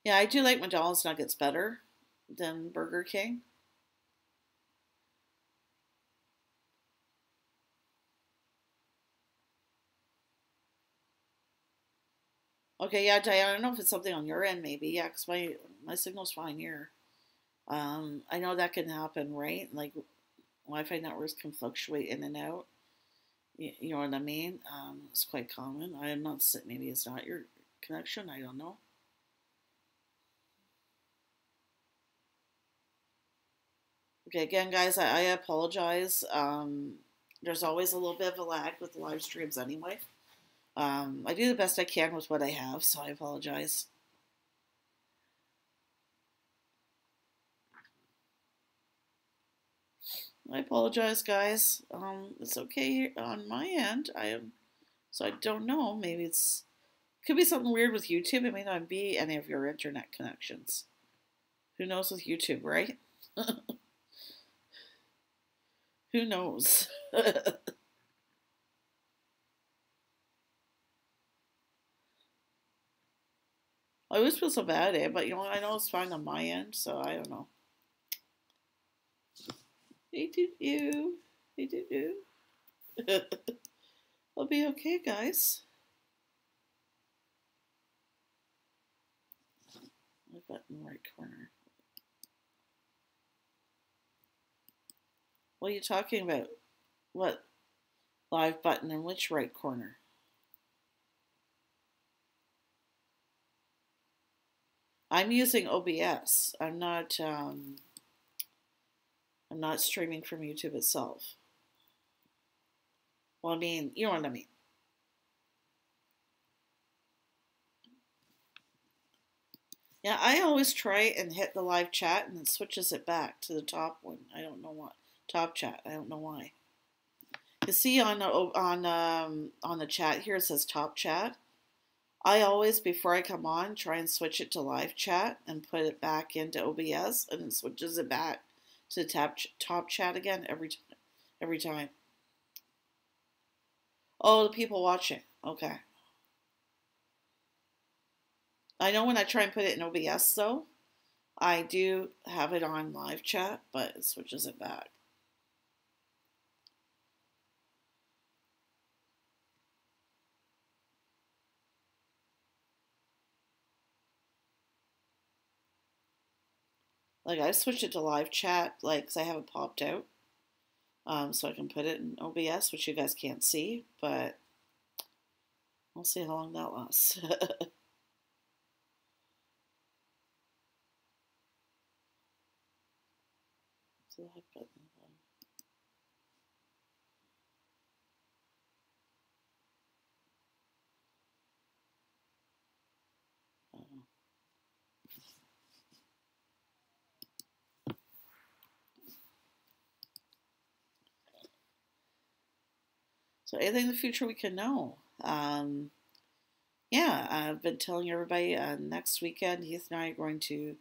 Yeah, I do like McDonald's nuggets better than Burger King. Okay, yeah, Diane, I don't know if it's something on your end, maybe. Yeah, because my signal's fine here. I know that can happen, right? Like Wi-Fi networks can fluctuate in and out. You know what I mean? It's quite common. I'm not. Maybe it's not your connection. I don't know. Okay, again, guys, I apologize. There's always a little bit of a lag with the live streams anyway. I do the best I can with what I have, so I apologize. I apologize, guys. It's okay on my end. So I don't know. Maybe could be something weird with YouTube. It may not be any of your internet connections. Who knows with YouTube, right? Who knows? I always feel so bad, but you know, I know it's fine on my end, so I don't know. Hey, did you? Hey, did you? I'll be okay, guys. My button right corner. What are you talking about? What live button in which right corner? I'm using OBS. I'm not streaming from YouTube itself. Well, I mean, you know what I mean. Yeah, I always try and hit the live chat and it switches it back to the top one. I don't know what top chat. I don't know why. You see on the chat here it says top chat. I always, before I come on, try and switch it to live chat and put it back into OBS, and it switches it back to top chat again every time. Oh, the people watching. Okay. I know when I try and put it in OBS though, I do have it on live chat, but it switches it back. Like I've switched it to live chat, like, 'cause I have it popped out, so I can put it in OBS, which you guys can't see, but we'll see how long that lasts. So live button. So anything in the future we can know. Yeah, I've been telling everybody next weekend, Heath and I are going to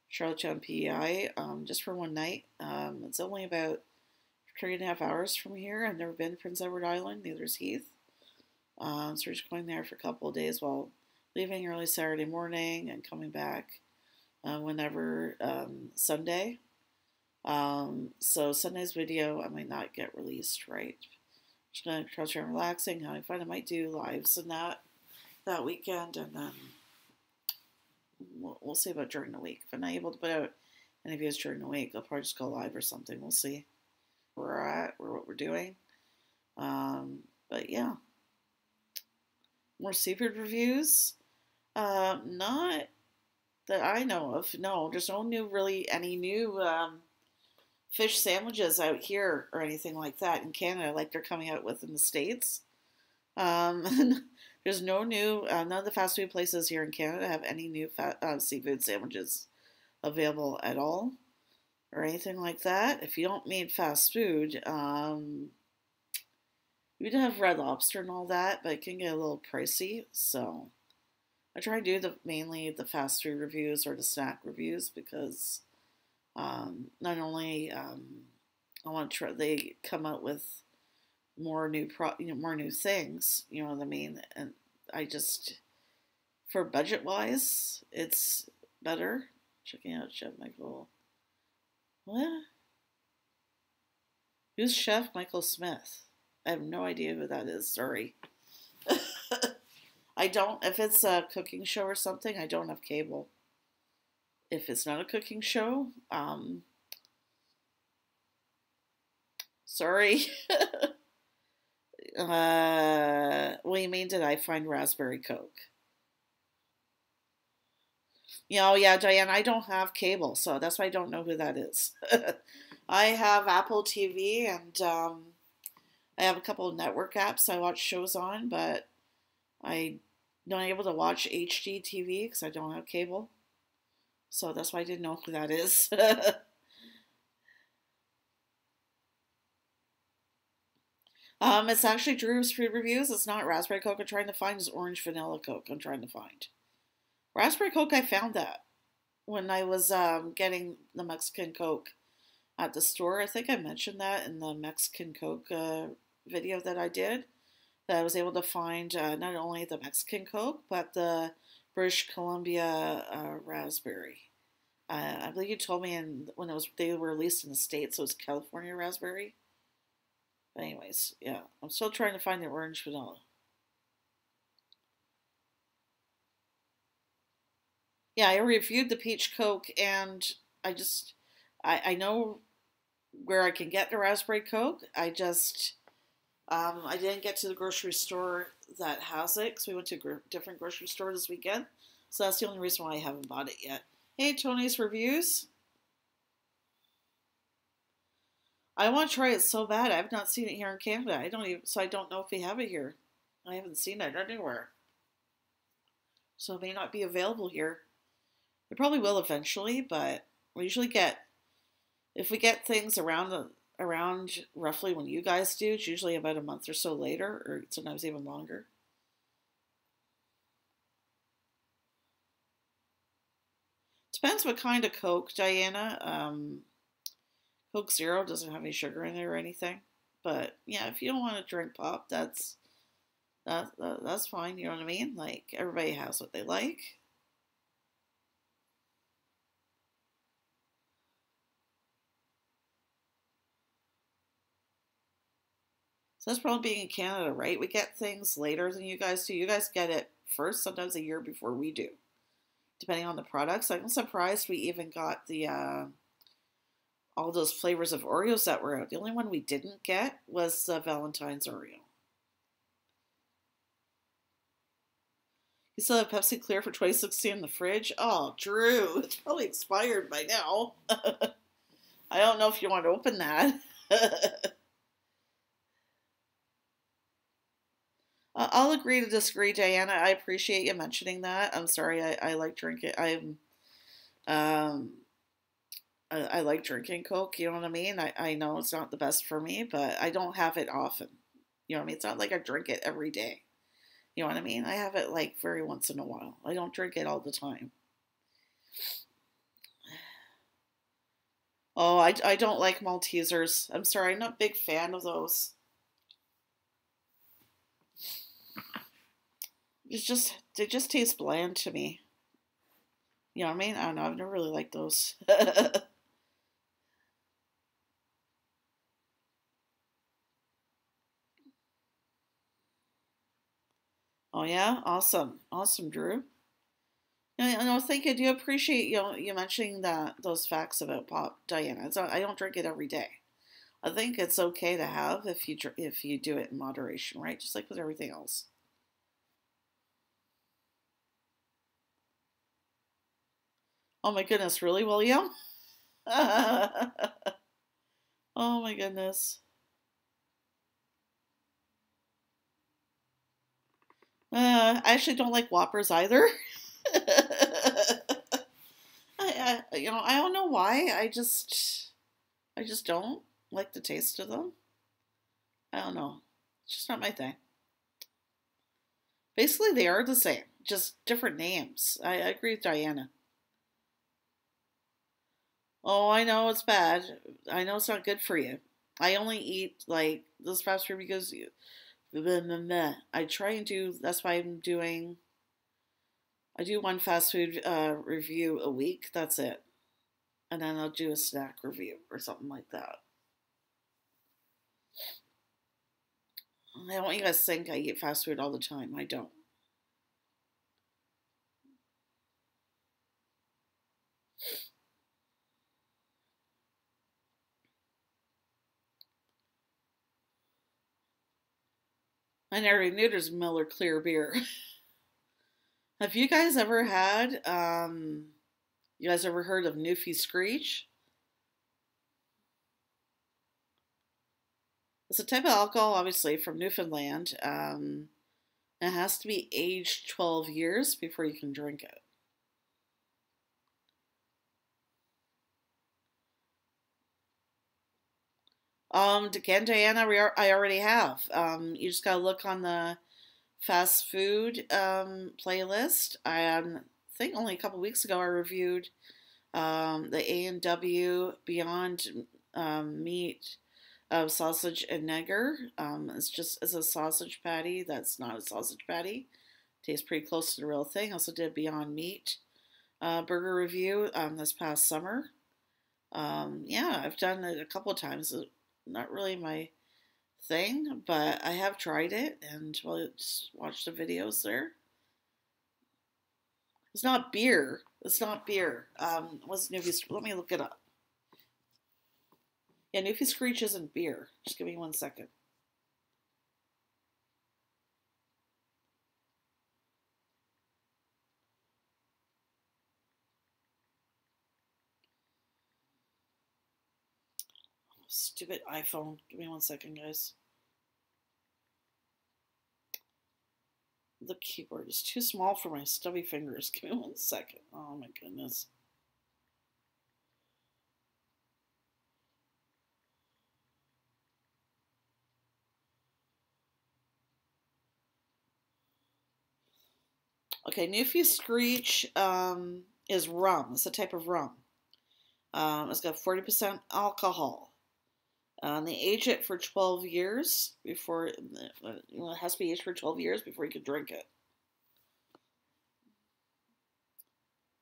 Charlottetown, PEI, just for one night. It's only about 3.5 hours from here. I've never been to Prince Edward Island, neither has Heath. So we're just going there for a couple of days while leaving early Saturday morning and coming back whenever Sunday. So Sunday's video I might not get released, right? Just gonna try and relaxing, having fun. I might do lives and that weekend, and then we'll see about during the week. If I'm not able to put out any videos during the week, I'll probably just go live or something. We'll see where we're at or what we're doing. But yeah, more seafood reviews. Not that I know of. No, there's no any new fish sandwiches out here or anything like that in Canada, like they're coming out with in the States. There's no new, none of the fast food places here in Canada have any new seafood sandwiches available at all or anything like that. If you don't mean fast food, we do have Red Lobster and all that, but it can get a little pricey. So I try to do mainly the fast food reviews or the snack reviews because not only I want to try, they come out with more more new things, you know what I mean? And I just, for budget wise, it's better. Checking out Chef Michael. What? Who's Chef Michael Smith? I have no idea who that is. Sorry. I don't, if it's a cooking show or something, I don't have cable. If it's not a cooking show, sorry. What do you mean, did I find Raspberry Coke? You know, yeah, Diane, I don't have cable, so that's why I don't know who that is. I have Apple TV and I have a couple of network apps I watch shows on, but I'm not able to watch HD TV because I don't have cable. So that's why I didn't know who that is. It's actually Drew's Food Reviews. It's not Raspberry Coke I'm trying to find. It's Orange Vanilla Coke I'm trying to find. Raspberry Coke, I found that when I was getting the Mexican Coke at the store. I think I mentioned that in the Mexican Coke video that I did. That I was able to find not only the Mexican Coke, but the British Columbia Raspberry. I believe you told me when they were released in the States, it was California Raspberry. But anyways, yeah, I'm still trying to find the orange vanilla. Yeah, I reviewed the peach Coke, and I know where I can get the raspberry Coke. I didn't get to the grocery store that has it because we went to a different grocery store this weekend. So that's the only reason why I haven't bought it yet. Hey, Tony's Reviews. I want to try it so bad. I have not seen it here in Canada. I don't know if we have it here. I haven't seen it anywhere. So it may not be available here. It probably will eventually, but we usually if we get things around roughly when you guys do, it's usually about a month or so later, or sometimes even longer. Depends what kind of Coke, Diana. Coke Zero doesn't have any sugar in it or anything. But yeah, if you don't want to drink pop, that's fine. You know what I mean? Like everybody has what they like. So that's probably being in Canada, right? We get things later than you guys do. You guys get it first, sometimes a year before we do, depending on the products. I'm surprised we even got the all those flavors of Oreos that were out. The only one we didn't get was the Valentine's Oreo. You still have Pepsi Clear for 2016 in the fridge? Oh, Drew, it's probably expired by now. I don't know if you want to open that. I'll agree to disagree, Diana. I appreciate you mentioning that. I'm sorry, I like drinking. Um, I like drinking Coke. You know what I mean? I know it's not the best for me, but I don't have it often. You know what I mean? It's not like I drink it every day. You know what I mean? I have it like very once in a while. I don't drink it all the time. Oh, I don't like Maltesers. I'm sorry, I'm not a big fan of those. They just taste bland to me. You know what I mean? I don't know. I've never really liked those. Oh yeah, awesome, awesome, Drew. No, thank you. I do appreciate you mentioning those facts about pop, Diana. I don't drink it every day. I think it's okay to have if you do it in moderation, right? Just like with everything else. Oh my goodness, really, William? Oh my goodness. I actually don't like Whoppers either. I don't know why. I just don't like the taste of them. I don't know. It's just not my thing. Basically, they are the same, just different names. I agree with Diana. Oh, I know it's bad. I know it's not good for you. I only eat like those fast food because I try and do. That's why I'm doing. I do one fast food review a week. That's it, and then I'll do a snack review or something like that. I don't want you guys think I eat fast food all the time. I don't. I never knew there's Miller Clear beer. Have you guys ever had, you guys ever heard of Newfie Screech? It's a type of alcohol, obviously, from Newfoundland. It has to be aged 12 years before you can drink it. Again, Diana, I already have. You just gotta look on the fast food playlist. I think only a couple weeks ago I reviewed the A&W Beyond Meat sausage and nigger. It's a sausage patty that's not a sausage patty. Tastes pretty close to the real thing. Also did Beyond Meat burger review this past summer. Yeah, I've done it a couple of times. Not really my thing, but I have tried it and well, just watched the videos there. It's not beer. It's not beer. What's Newfie? Let me look it up. Yeah, Newfie Screech isn't beer. Just give me 1 second. Stupid iPhone. Give me 1 second, guys. The keyboard is too small for my stubby fingers. Give me 1 second. Oh my goodness. Okay, Newfie Screech is rum. It's a type of rum. It's got 40% alcohol. They age it for 12 years before, it has to be aged for 12 years before you can drink it.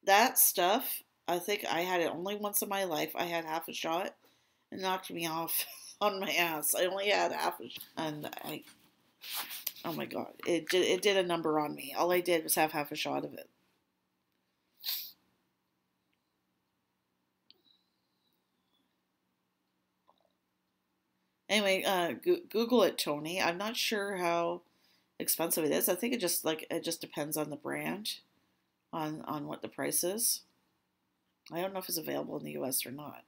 That stuff, I think I had it only once in my life. I had half a shot and knocked me off on my ass. I only had half a shot, and oh my god, it did a number on me. All I did was have half a shot of it. Anyway, Google it, Tony. I'm not sure how expensive it is. I think it just depends on the brand, on what the price is. I don't know if it's available in the U.S. or not.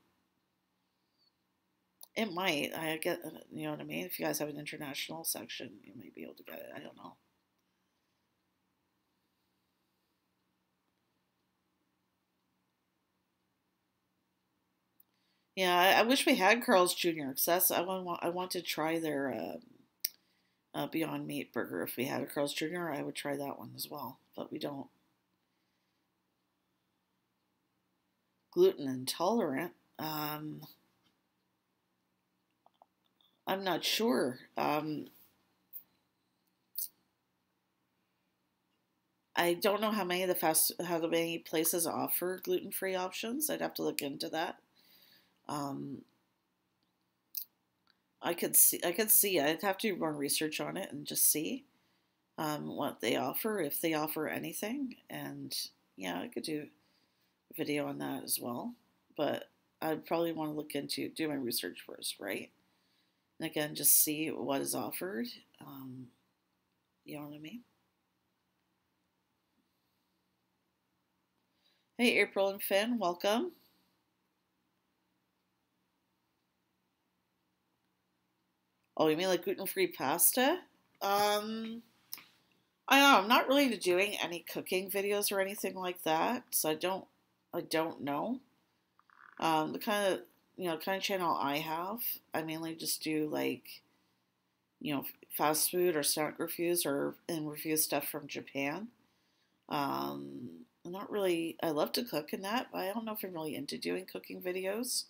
It might. I get, you know what I mean? If you guys have an international section, you might be able to get it. I don't know. Yeah, I wish we had Carl's Jr. because I want to try their Beyond Meat burger. If we had a Carl's Jr., I would try that one as well, but we don't. Gluten intolerant. I'm not sure. I don't know how many places offer gluten-free options. I'd have to look into that. Um, I could see. I'd have to do more research on it and just see what they offer, if they offer anything. And yeah, I could do a video on that as well. But I'd probably want to look into do my research first, right? And again, just see what is offered. You know what I mean? Hey, April and Finn, welcome. Oh, you mean like gluten-free pasta? I don't know. I'm not really doing any cooking videos or anything like that, so I don't know. The kind of channel I have, I mainly just do like, fast food or snack reviews and review stuff from Japan. I'm not really. I love to cook in that, but I don't know if I'm really into doing cooking videos.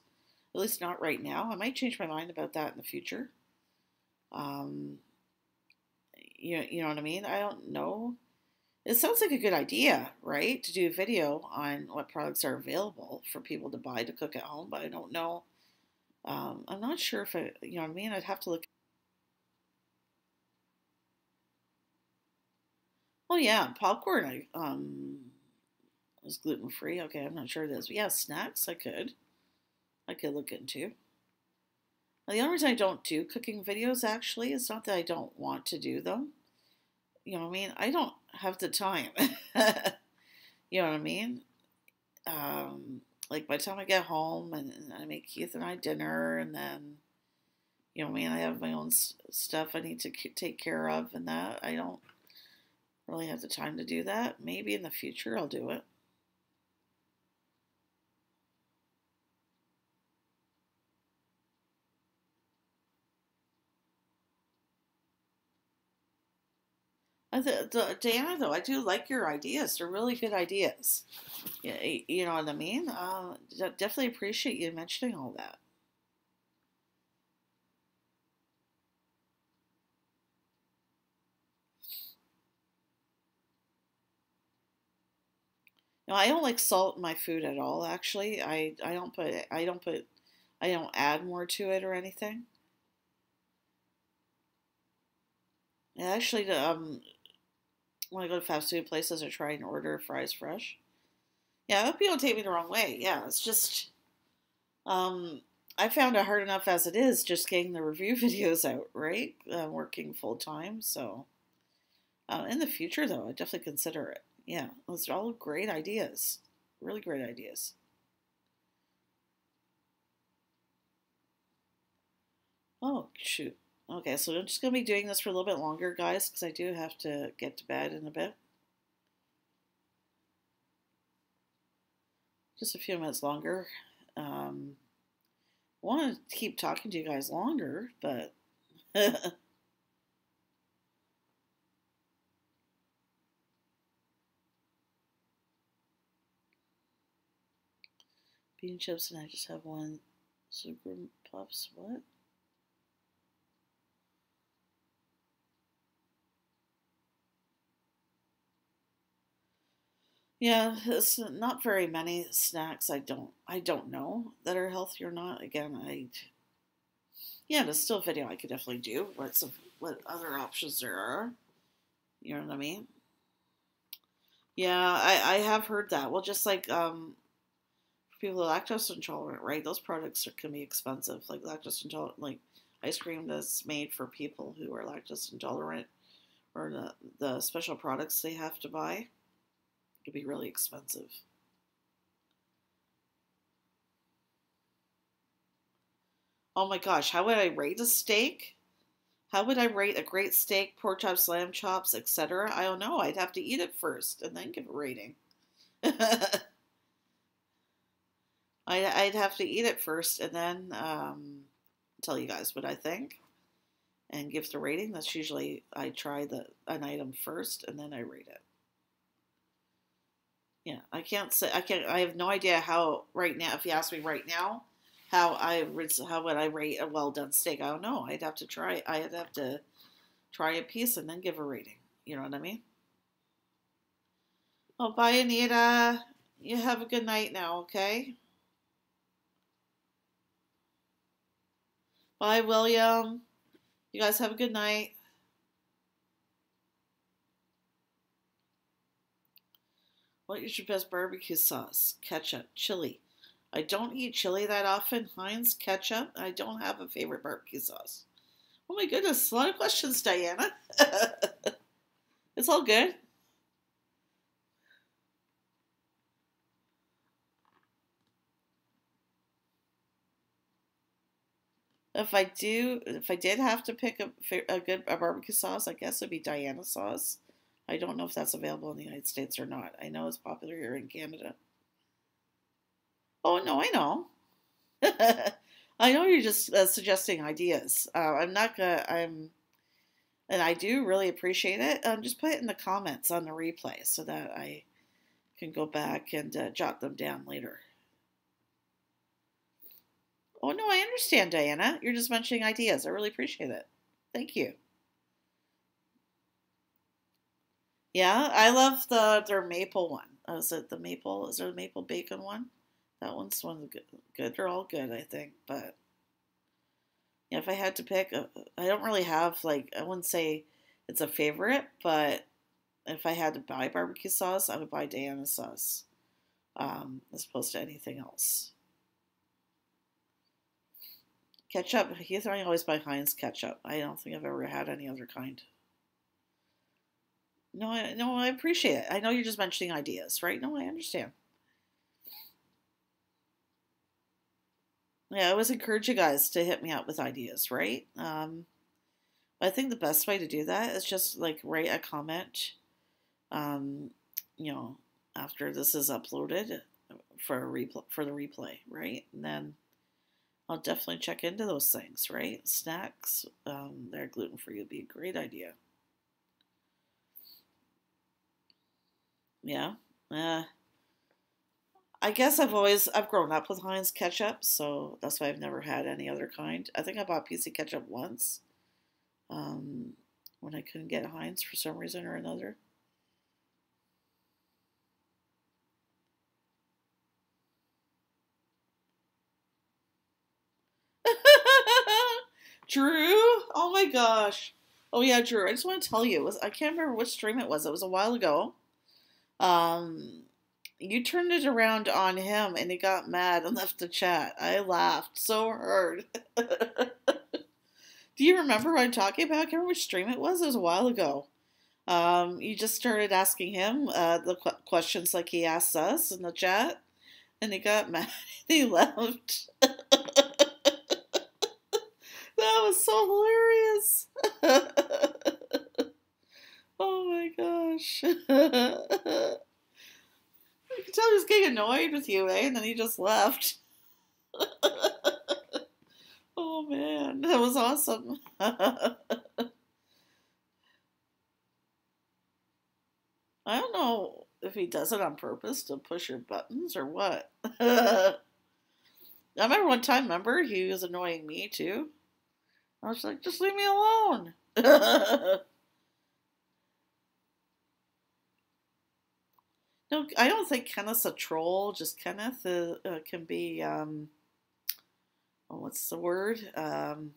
At least not right now. I might change my mind about that in the future. Um, you know what I mean? I don't know. It sounds like a good idea, right? To do a video on what products are available for people to buy to cook at home, but I don't know. I'm not sure if you know what I mean? I'd have to look. Oh yeah, popcorn. Is gluten free. Okay, I'm not sure it is. But yeah, snacks. I could look into. The only reason I don't do cooking videos actually is not that I don't want to do them. You know what I mean? I don't have the time. You know what I mean? Like by the time I get home and I make Keith and I dinner, and then you know what I mean, I have my own stuff I need to take care of, and that I don't really have the time to do that. Maybe in the future I'll do it. Diana, though, I do like your ideas. They're really good ideas. Yeah, you know what I mean? Definitely appreciate you mentioning all that. No, I don't like salt in my food at all. Actually, I don't add more to it or anything. And actually, when I go to fast food places, I try and order fries fresh. Yeah, I hope you don't take me the wrong way. Yeah, it's just um, I found it hard enough as it is just getting the review videos out, right? Working full time, so in the future though, I definitely consider it. Yeah, those are all great ideas, really great ideas. Oh shoot. Okay, so I'm just gonna be doing this for a little bit longer, guys, because I do have to get to bed in a bit. Just a few minutes longer. I want to keep talking to you guys longer, but bean chips and I just have one. Super puffs. What? Yeah, it's not very many snacks. I don't know that are healthy or not. Again, yeah, there's still a video I could definitely do. What other options there are? You know what I mean? Yeah, I have heard that. Well, just like for people who are lactose intolerant, right? Those products can be expensive. Like lactose intolerant, like ice cream that's made for people who are lactose intolerant, or the special products they have to buy, could be really expensive. Oh my gosh, how would I rate a steak? How would I rate a great steak, pork chops, lamb chops, etc.? I don't know. I'd have to eat it first and then give a rating. I'd have to eat it first and then tell you guys what I think and give the rating. That's usually I try an item first and then I rate it. Yeah, I can't say I can. I have no idea how right now. If you ask me right now, how would I rate a well done steak? I don't know. I'd have to try. I'd have to try a piece and then give a rating. You know what I mean? Oh, bye, Anita. You have a good night now, okay? Bye, William. You guys have a good night. What is your best barbecue sauce? Ketchup, chili. I don't eat chili that often. Heinz ketchup. I don't have a favorite barbecue sauce. Oh my goodness, a lot of questions, Diana. It's all good. If I did have to pick a barbecue sauce, I guess it'd be Diana sauce. I don't know if that's available in the United States or not. I know it's popular here in Canada. Oh no, I know. I know you're just suggesting ideas. I'm not gonna. And I do really appreciate it. Just put it in the comments on the replay so that I can go back and jot them down later. Oh no, I understand, Diana. You're just mentioning ideas. I really appreciate it. Thank you. Yeah, I love their maple one. Is it the maple? Is there the maple bacon one? That one's one of the good. They're all good, I think. But yeah, if I had to pick, I don't really have like I wouldn't say it's a favorite, but if I had to buy barbecue sauce, I would buy Diana sauce as opposed to anything else. Ketchup, he's always buy Heinz ketchup. I don't think I've ever had any other kind. No, no, I appreciate it. I know you're just mentioning ideas, right? No, I understand. Yeah, I always encourage you guys to hit me up with ideas, right? I think the best way to do that is just like write a comment, um, you know, after this is uploaded for for the replay, right? And then I'll definitely check into those things, right? Snacks that are gluten free would be a great idea. Yeah. Uh, I guess I've grown up with Heinz ketchup, so that's why I've never had any other kind. I think I bought PC ketchup once, um, when I couldn't get Heinz for some reason or another. Drew, oh my gosh. Oh yeah, Drew. I just want to tell you, I can't remember which stream it was. It was a while ago. Um, you turned it around on him, and he got mad and left the chat. I laughed so hard. Do you remember what I'm talking about? I can't remember which stream it was. It was a while ago. You just started asking him the questions like he asked us in the chat, and he got mad. He left. That was so hilarious. Oh my gosh. You could tell he was getting annoyed with you, eh? And then he just left. Oh man, that was awesome. I don't know if he does it on purpose to push your buttons or what. I remember one time, he was annoying me too. I was like, just leave me alone. No, I don't think Kenneth's a troll. Just Kenneth can be, oh, what's the word? Doesn't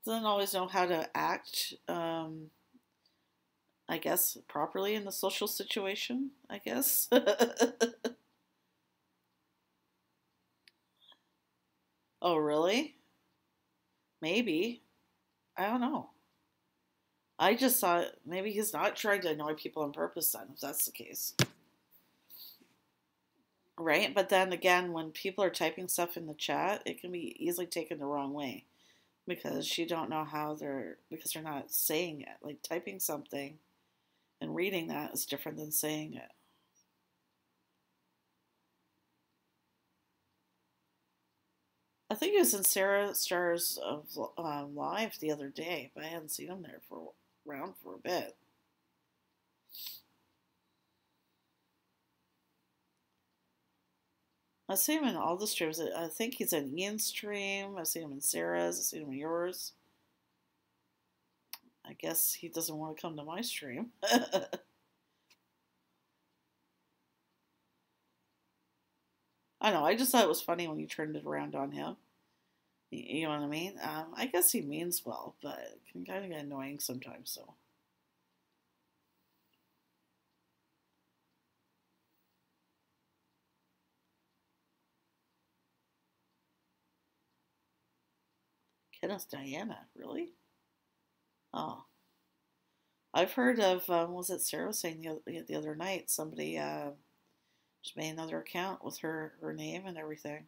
always know how to act, I guess, properly in the social situation, I guess. Oh, really? Maybe. I don't know. I just thought maybe he's not trying to annoy people on purpose then, if that's the case. Right? But then again, when people are typing stuff in the chat, it can be easily taken the wrong way because you don't know because they're not saying it. Like typing something and reading that is different than saying it. I think he was in Sarah Star's live the other day, but I hadn't seen him there for around for a bit. I see him in all the streams. I think he's in Ian's stream. I've seen him in Sarah's. I've seen him in yours. I guess he doesn't want to come to my stream. I know. I just thought it was funny when you turned it around on him. You know what I mean? I guess he means well, but it can kind of get annoying sometimes. So. Kenneth Diana, really? Oh. I've heard of, was it Sarah was saying the other night, somebody just made another account with her name and everything.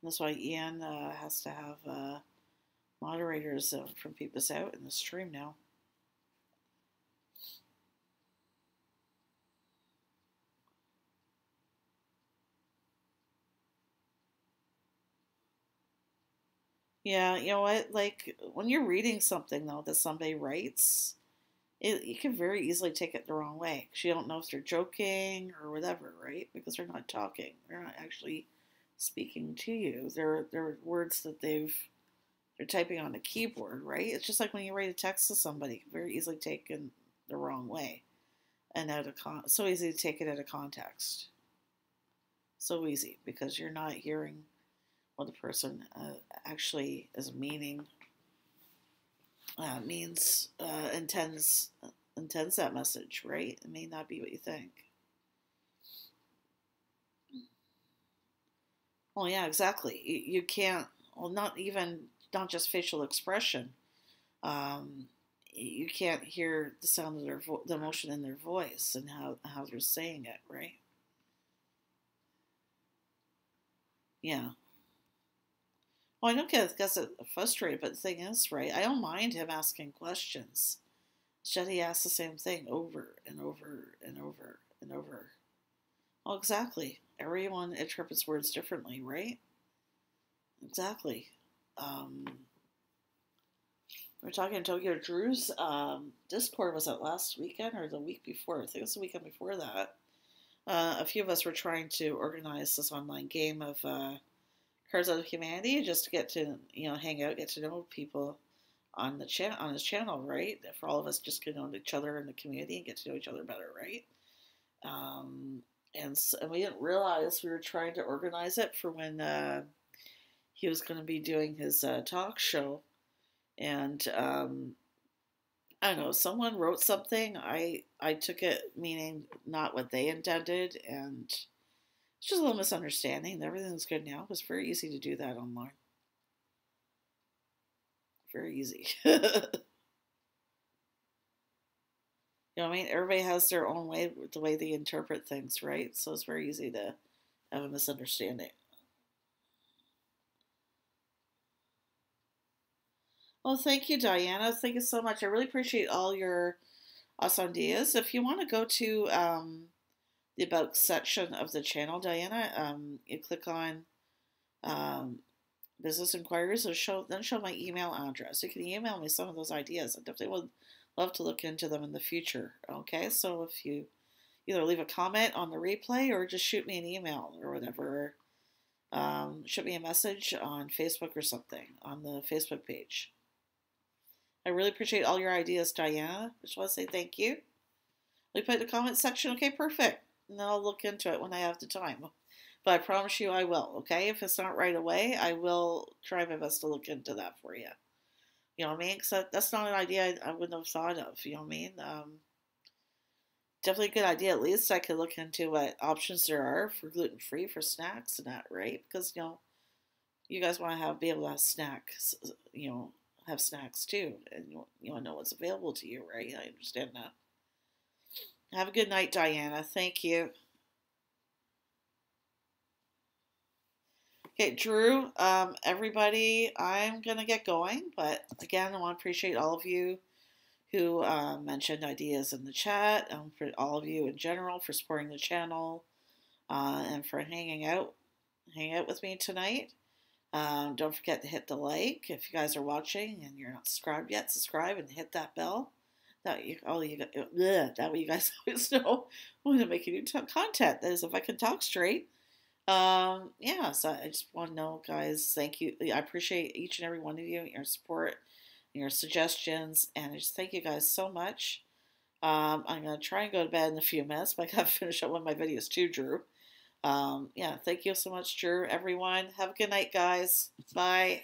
And that's why Ian has to have moderators from Peep Us Out in the stream now. Yeah, you know what? Like when you're reading something though that somebody writes, you can very easily take it the wrong way because you don't know if they're joking or whatever, right? Because they're not talking, they're not actually speaking to you. They're words that they're typing on a keyboard, right? It's just like when you write a text to somebody, very easily taken the wrong way and so easy to take it out of context. So easy because you're not hearing what the person actually is meaning, intends that message, right? It may not be what you think. Oh yeah, exactly. You can't. Well, not just facial expression. Um, you can't hear the sound of the emotion in their voice and how they're saying it, right? Yeah. Well, I don't get frustrated, but the thing is, right? I don't mind him asking questions. Shetty asks the same thing over and over and over and over. Oh, exactly. Everyone interprets words differently, right? Exactly. Um, we're talking Tokyo Drew's Discord. Was it last weekend or the week before? I think it was the weekend before that. A few of us were trying to organize this online game of Cards Out of Humanity, just to get to hang out, get to know people on the on his channel, right? For all of us, just get to know each other in the community and get to know each other better, right? Um, and we didn't realize we were trying to organize it for when he was going to be doing his talk show, and I don't know. Someone wrote something. I took it meaning not what they intended, and it's just a little misunderstanding. Everything's good now. It was very easy to do that online. Very easy. You know what I mean? Everybody has their own way, the way they interpret things, right? So it's very easy to have a misunderstanding. Well, thank you, Diana. Thank you so much. I really appreciate all your awesome ideas. If you want to go to the About section of the channel, Diana, you click on um, Business Inquiries, and show my email address. You can email me some of those ideas. I definitely would love to look into them in the future. Okay, so if you either leave a comment on the replay or just shoot me an email or whatever, shoot me a message on Facebook or something on the Facebook page. I really appreciate all your ideas, Diana. I just want to say thank you. We put in the comment section. Okay, perfect. And then I'll look into it when I have the time. But I promise you I will, okay? If it's not right away, I will try my best to look into that for you. You know what I mean? Because that's not an idea I wouldn't have thought of. You know what I mean? Definitely a good idea. At least I could look into what options there are for gluten-free for snacks and that, right? Because, you guys want to be able to have snacks, have snacks too. And you want to know what's available to you, right? I understand that. Have a good night, Diana. Thank you. Okay, Drew, everybody, I'm going to get going. But again, I want to appreciate all of you who mentioned ideas in the chat, and for all of you in general for supporting the channel and for hanging out with me tonight. Don't forget to hit the like if you guys are watching and you're not subscribed yet. Subscribe and hit that bell. That way you guys always know when I'm making new content. That is, if I can talk straight. Yeah, so I just want to know, guys, thank you. I appreciate each and every one of you, your support, your suggestions, and I just thank you guys so much. I'm going to try and go to bed in a few minutes, but I got to finish up one of my videos too, Drew. Yeah, thank you so much, Drew, everyone. Have a good night, guys. Bye.